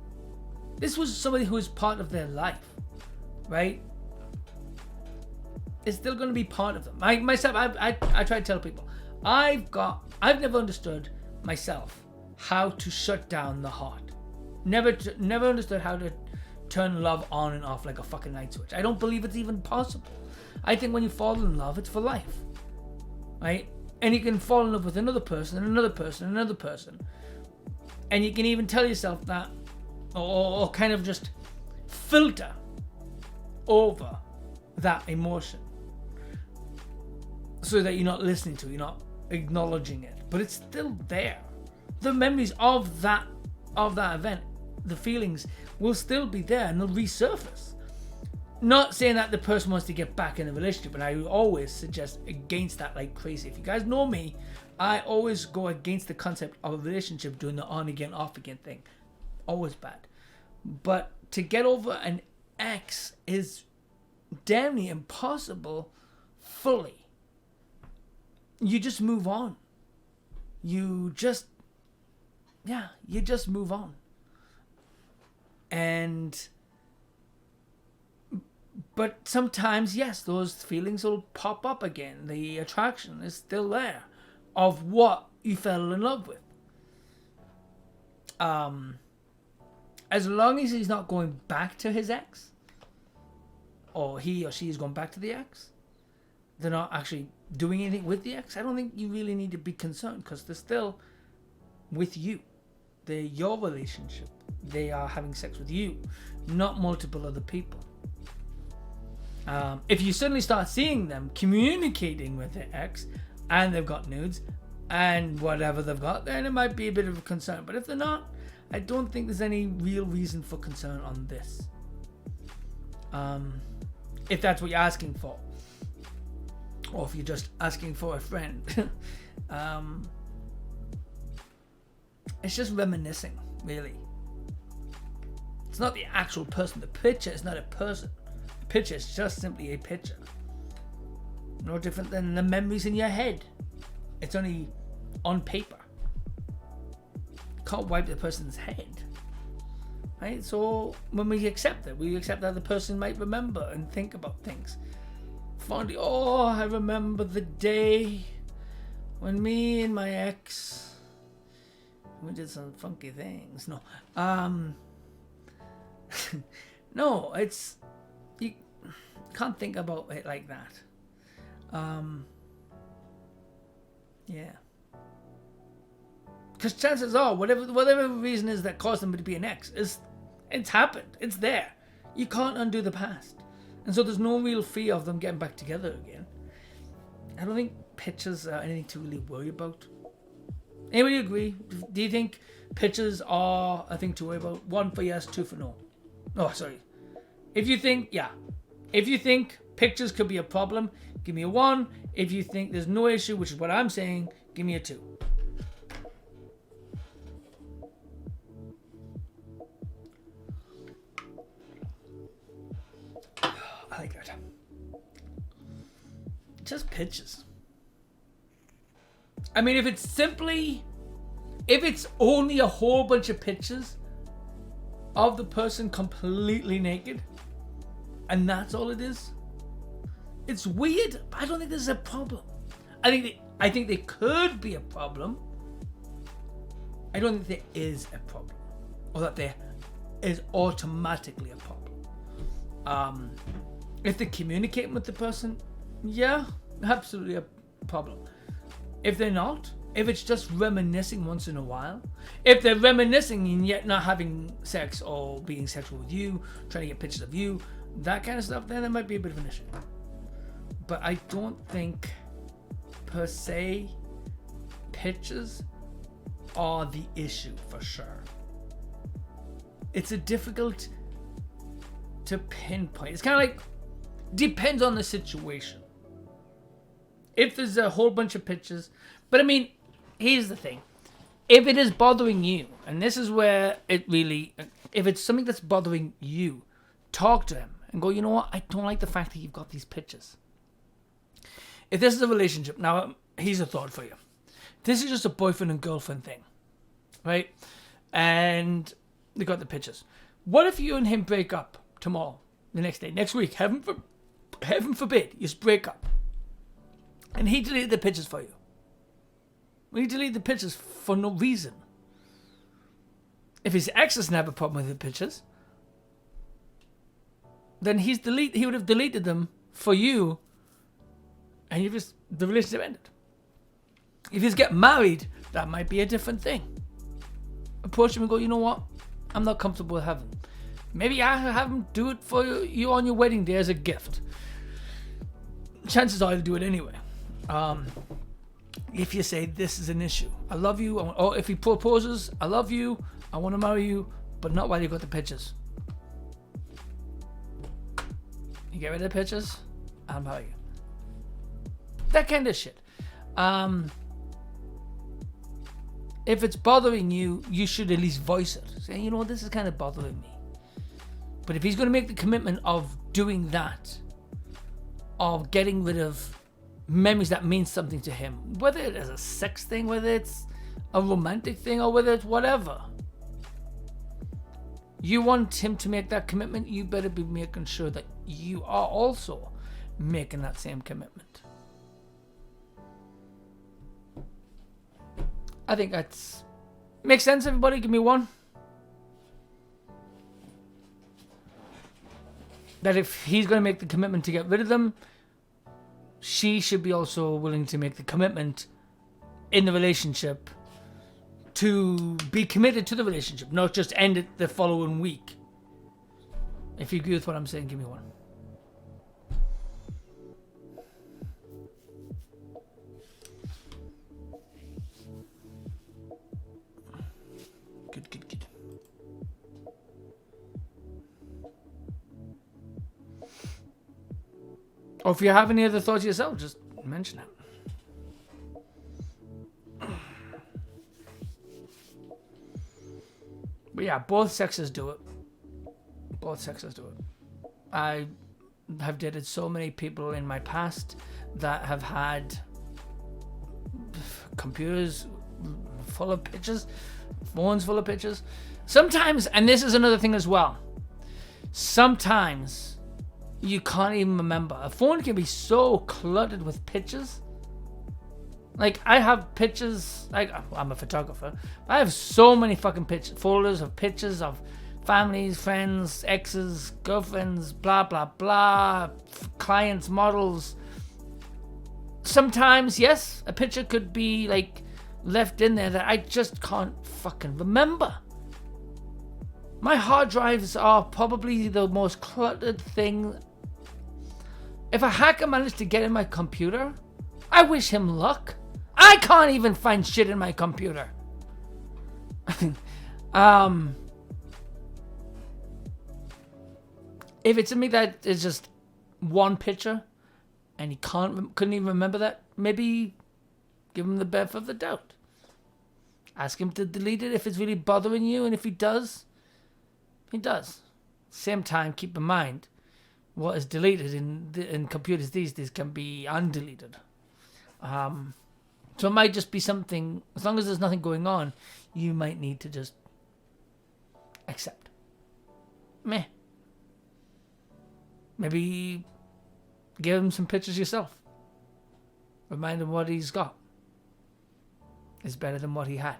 S2: this was somebody who was part of their life, right? It's still going to be part of them. I try to tell people, I've never understood myself how to shut down the heart. Never understood how to turn love on and off like a fucking light switch. I don't believe it's even possible. I think when you fall in love, it's for life, right? And you can fall in love with another person, and another person, and another person, and you can even tell yourself that, or kind of just filter over that emotion, so that you're not listening to it, you're not acknowledging it, but it's still there. The memories of that event, the feelings will still be there and they'll resurface. Not saying that the person wants to get back in a relationship, and I always suggest against that like crazy. If you guys know me, I always go against the concept of a relationship doing the on again, off again thing. Always bad. But to get over an ex is damn near impossible fully. You just move on. You just move on. But sometimes, yes, those feelings will pop up again. The attraction is still there of what you fell in love with. As long as he's not going back to his ex, or he or she is going back to the ex, they're not actually doing anything with the ex, I don't think you really need to be concerned, because they're still with you. They're your relationship. They are having sex with you, not multiple other people. If you suddenly start seeing them communicating with their ex and they've got nudes and whatever they've got, then it might be a bit of a concern. But if they're not, I don't think there's any real reason for concern on this. If that's what you're asking for, or if you're just asking for a friend. It's just reminiscing, really. It's not the actual person. The picture is not a person. The picture is just simply a picture. No different than the memories in your head. It's only on paper. You can't wipe the person's head. Right? So when we accept that the person might remember and think about things fondly. Oh, I remember the day when me and my ex, we did some funky things. No. No, you can't think about it like that. Yeah. Because chances are, whatever reason is that caused them to be an ex, it's happened. It's there. You can't undo the past. And so there's no real fear of them getting back together again. I don't think pictures are anything to really worry about. Anybody agree? Do you think pictures are a thing to worry about? 1 for yes, 2 for no. Oh, sorry. If you think pictures could be a problem, give me a 1. If you think there's no issue, which is what I'm saying, give me a 2. I like that. Just pictures. I mean, if it's only a whole bunch of pictures of the person completely naked, and that's all it is, it's weird. But I don't think there's a problem. I think there could be a problem. I don't think there is a problem, or that there is automatically a problem. If they're communicating with the person, yeah, absolutely a problem. If they're not, if it's just reminiscing once in a while, if they're reminiscing and yet not having sex or being sexual with you, trying to get pictures of you, that kind of stuff, then there might be a bit of an issue. But I don't think, per se, pictures are the issue for sure. It's a difficult to pinpoint. It's kind of like, depends on the situation. If there's a whole bunch of pictures, but I mean, here's the thing. If it is bothering you, and this is where it really, if it's something that's bothering you, talk to him and go, you know what, I don't like the fact that you've got these pictures. If this is a relationship, now here's a thought for you. This is just a boyfriend and girlfriend thing, right? And they got the pictures. What if you and him break up tomorrow, the next day, next week, heaven forbid, you just break up. And he deleted the pictures for you. He deleted the pictures for no reason. If his ex doesn't have a problem with the pictures, then he would have deleted them for you, and the relationship ended. If he's getting married, that might be a different thing. Approach him and go, you know what? I'm not comfortable with having. Maybe I have him do it for you on your wedding day as a gift. Chances are he'll do it anyway. If you say this is an issue, I love you, or if he proposes, I love you, I want to marry you, but not while you got the pictures. You get rid of the pictures, I'll marry you. That kind of shit. If it's bothering you, you should at least voice it. Say, you know, this is kind of bothering me. But if he's going to make the commitment of doing that, of getting rid of memories that mean something to him, whether it is a sex thing, whether it's a romantic thing, or whether it's whatever, you want him to make that commitment, you better be making sure that you are also making that same commitment. I think that's makes sense. Everybody, give me 1. That if he's going to make the commitment to get rid of them, she should be also willing to make the commitment in the relationship to be committed to the relationship, not just end it the following week. If you agree with what I'm saying, give me 1. Good. Or if you have any other thoughts yourself, just mention it. But yeah, both sexes do it. I have dated so many people in my past that have had computers full of pictures, phones full of pictures. Sometimes, and this is another thing as well, sometimes you can't even remember. A phone can be so cluttered with pictures. Like, I have pictures, I'm a photographer. I have so many fucking folders of pictures of families, friends, exes, girlfriends, blah, blah, blah, clients, models. sometimes, yes, a picture could be like left in there that I just can't fucking remember. My hard drives are probably the most cluttered thing. If a hacker managed to get in my computer, I wish him luck. I can't even find shit in my computer. If it's something that is just one picture and he couldn't even remember that, maybe give him the benefit of the doubt. Ask him to delete it if it's really bothering you, and if he does, he does. Same time, keep in mind, what is deleted in computers these days can be undeleted. So it might just be something, as long as there's nothing going on, you might need to just accept. Meh. Maybe give him some pictures yourself. Remind him what he's got is better than what he had.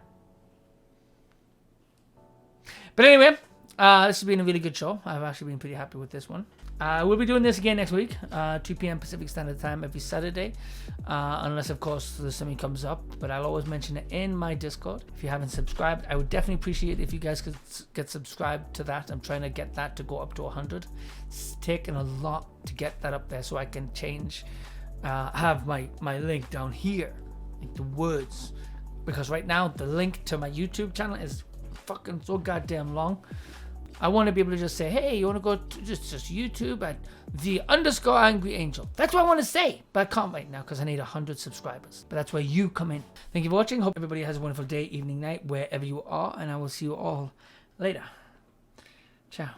S2: But anyway, this has been a really good show. I've actually been pretty happy with this one. We'll be doing this again next week, 2 p.m. Pacific Standard Time every Saturday, unless of course there's something comes up, but I'll always mention it in my Discord. If you haven't subscribed, I would definitely appreciate it if you guys could get subscribed to that. I'm trying to get that to go up to 100. It's taken a lot to get that up there so I can change, have my link down here, like the words, because right now the link to my YouTube channel is fucking so goddamn long. I want to be able to just say, hey, you want to go to just YouTube at _AngryAngel. That's what I want to say, but I can't right now because I need 100 subscribers. But that's where you come in. Thank you for watching. Hope everybody has a wonderful day, evening, night, wherever you are, and I will see you all later. Ciao.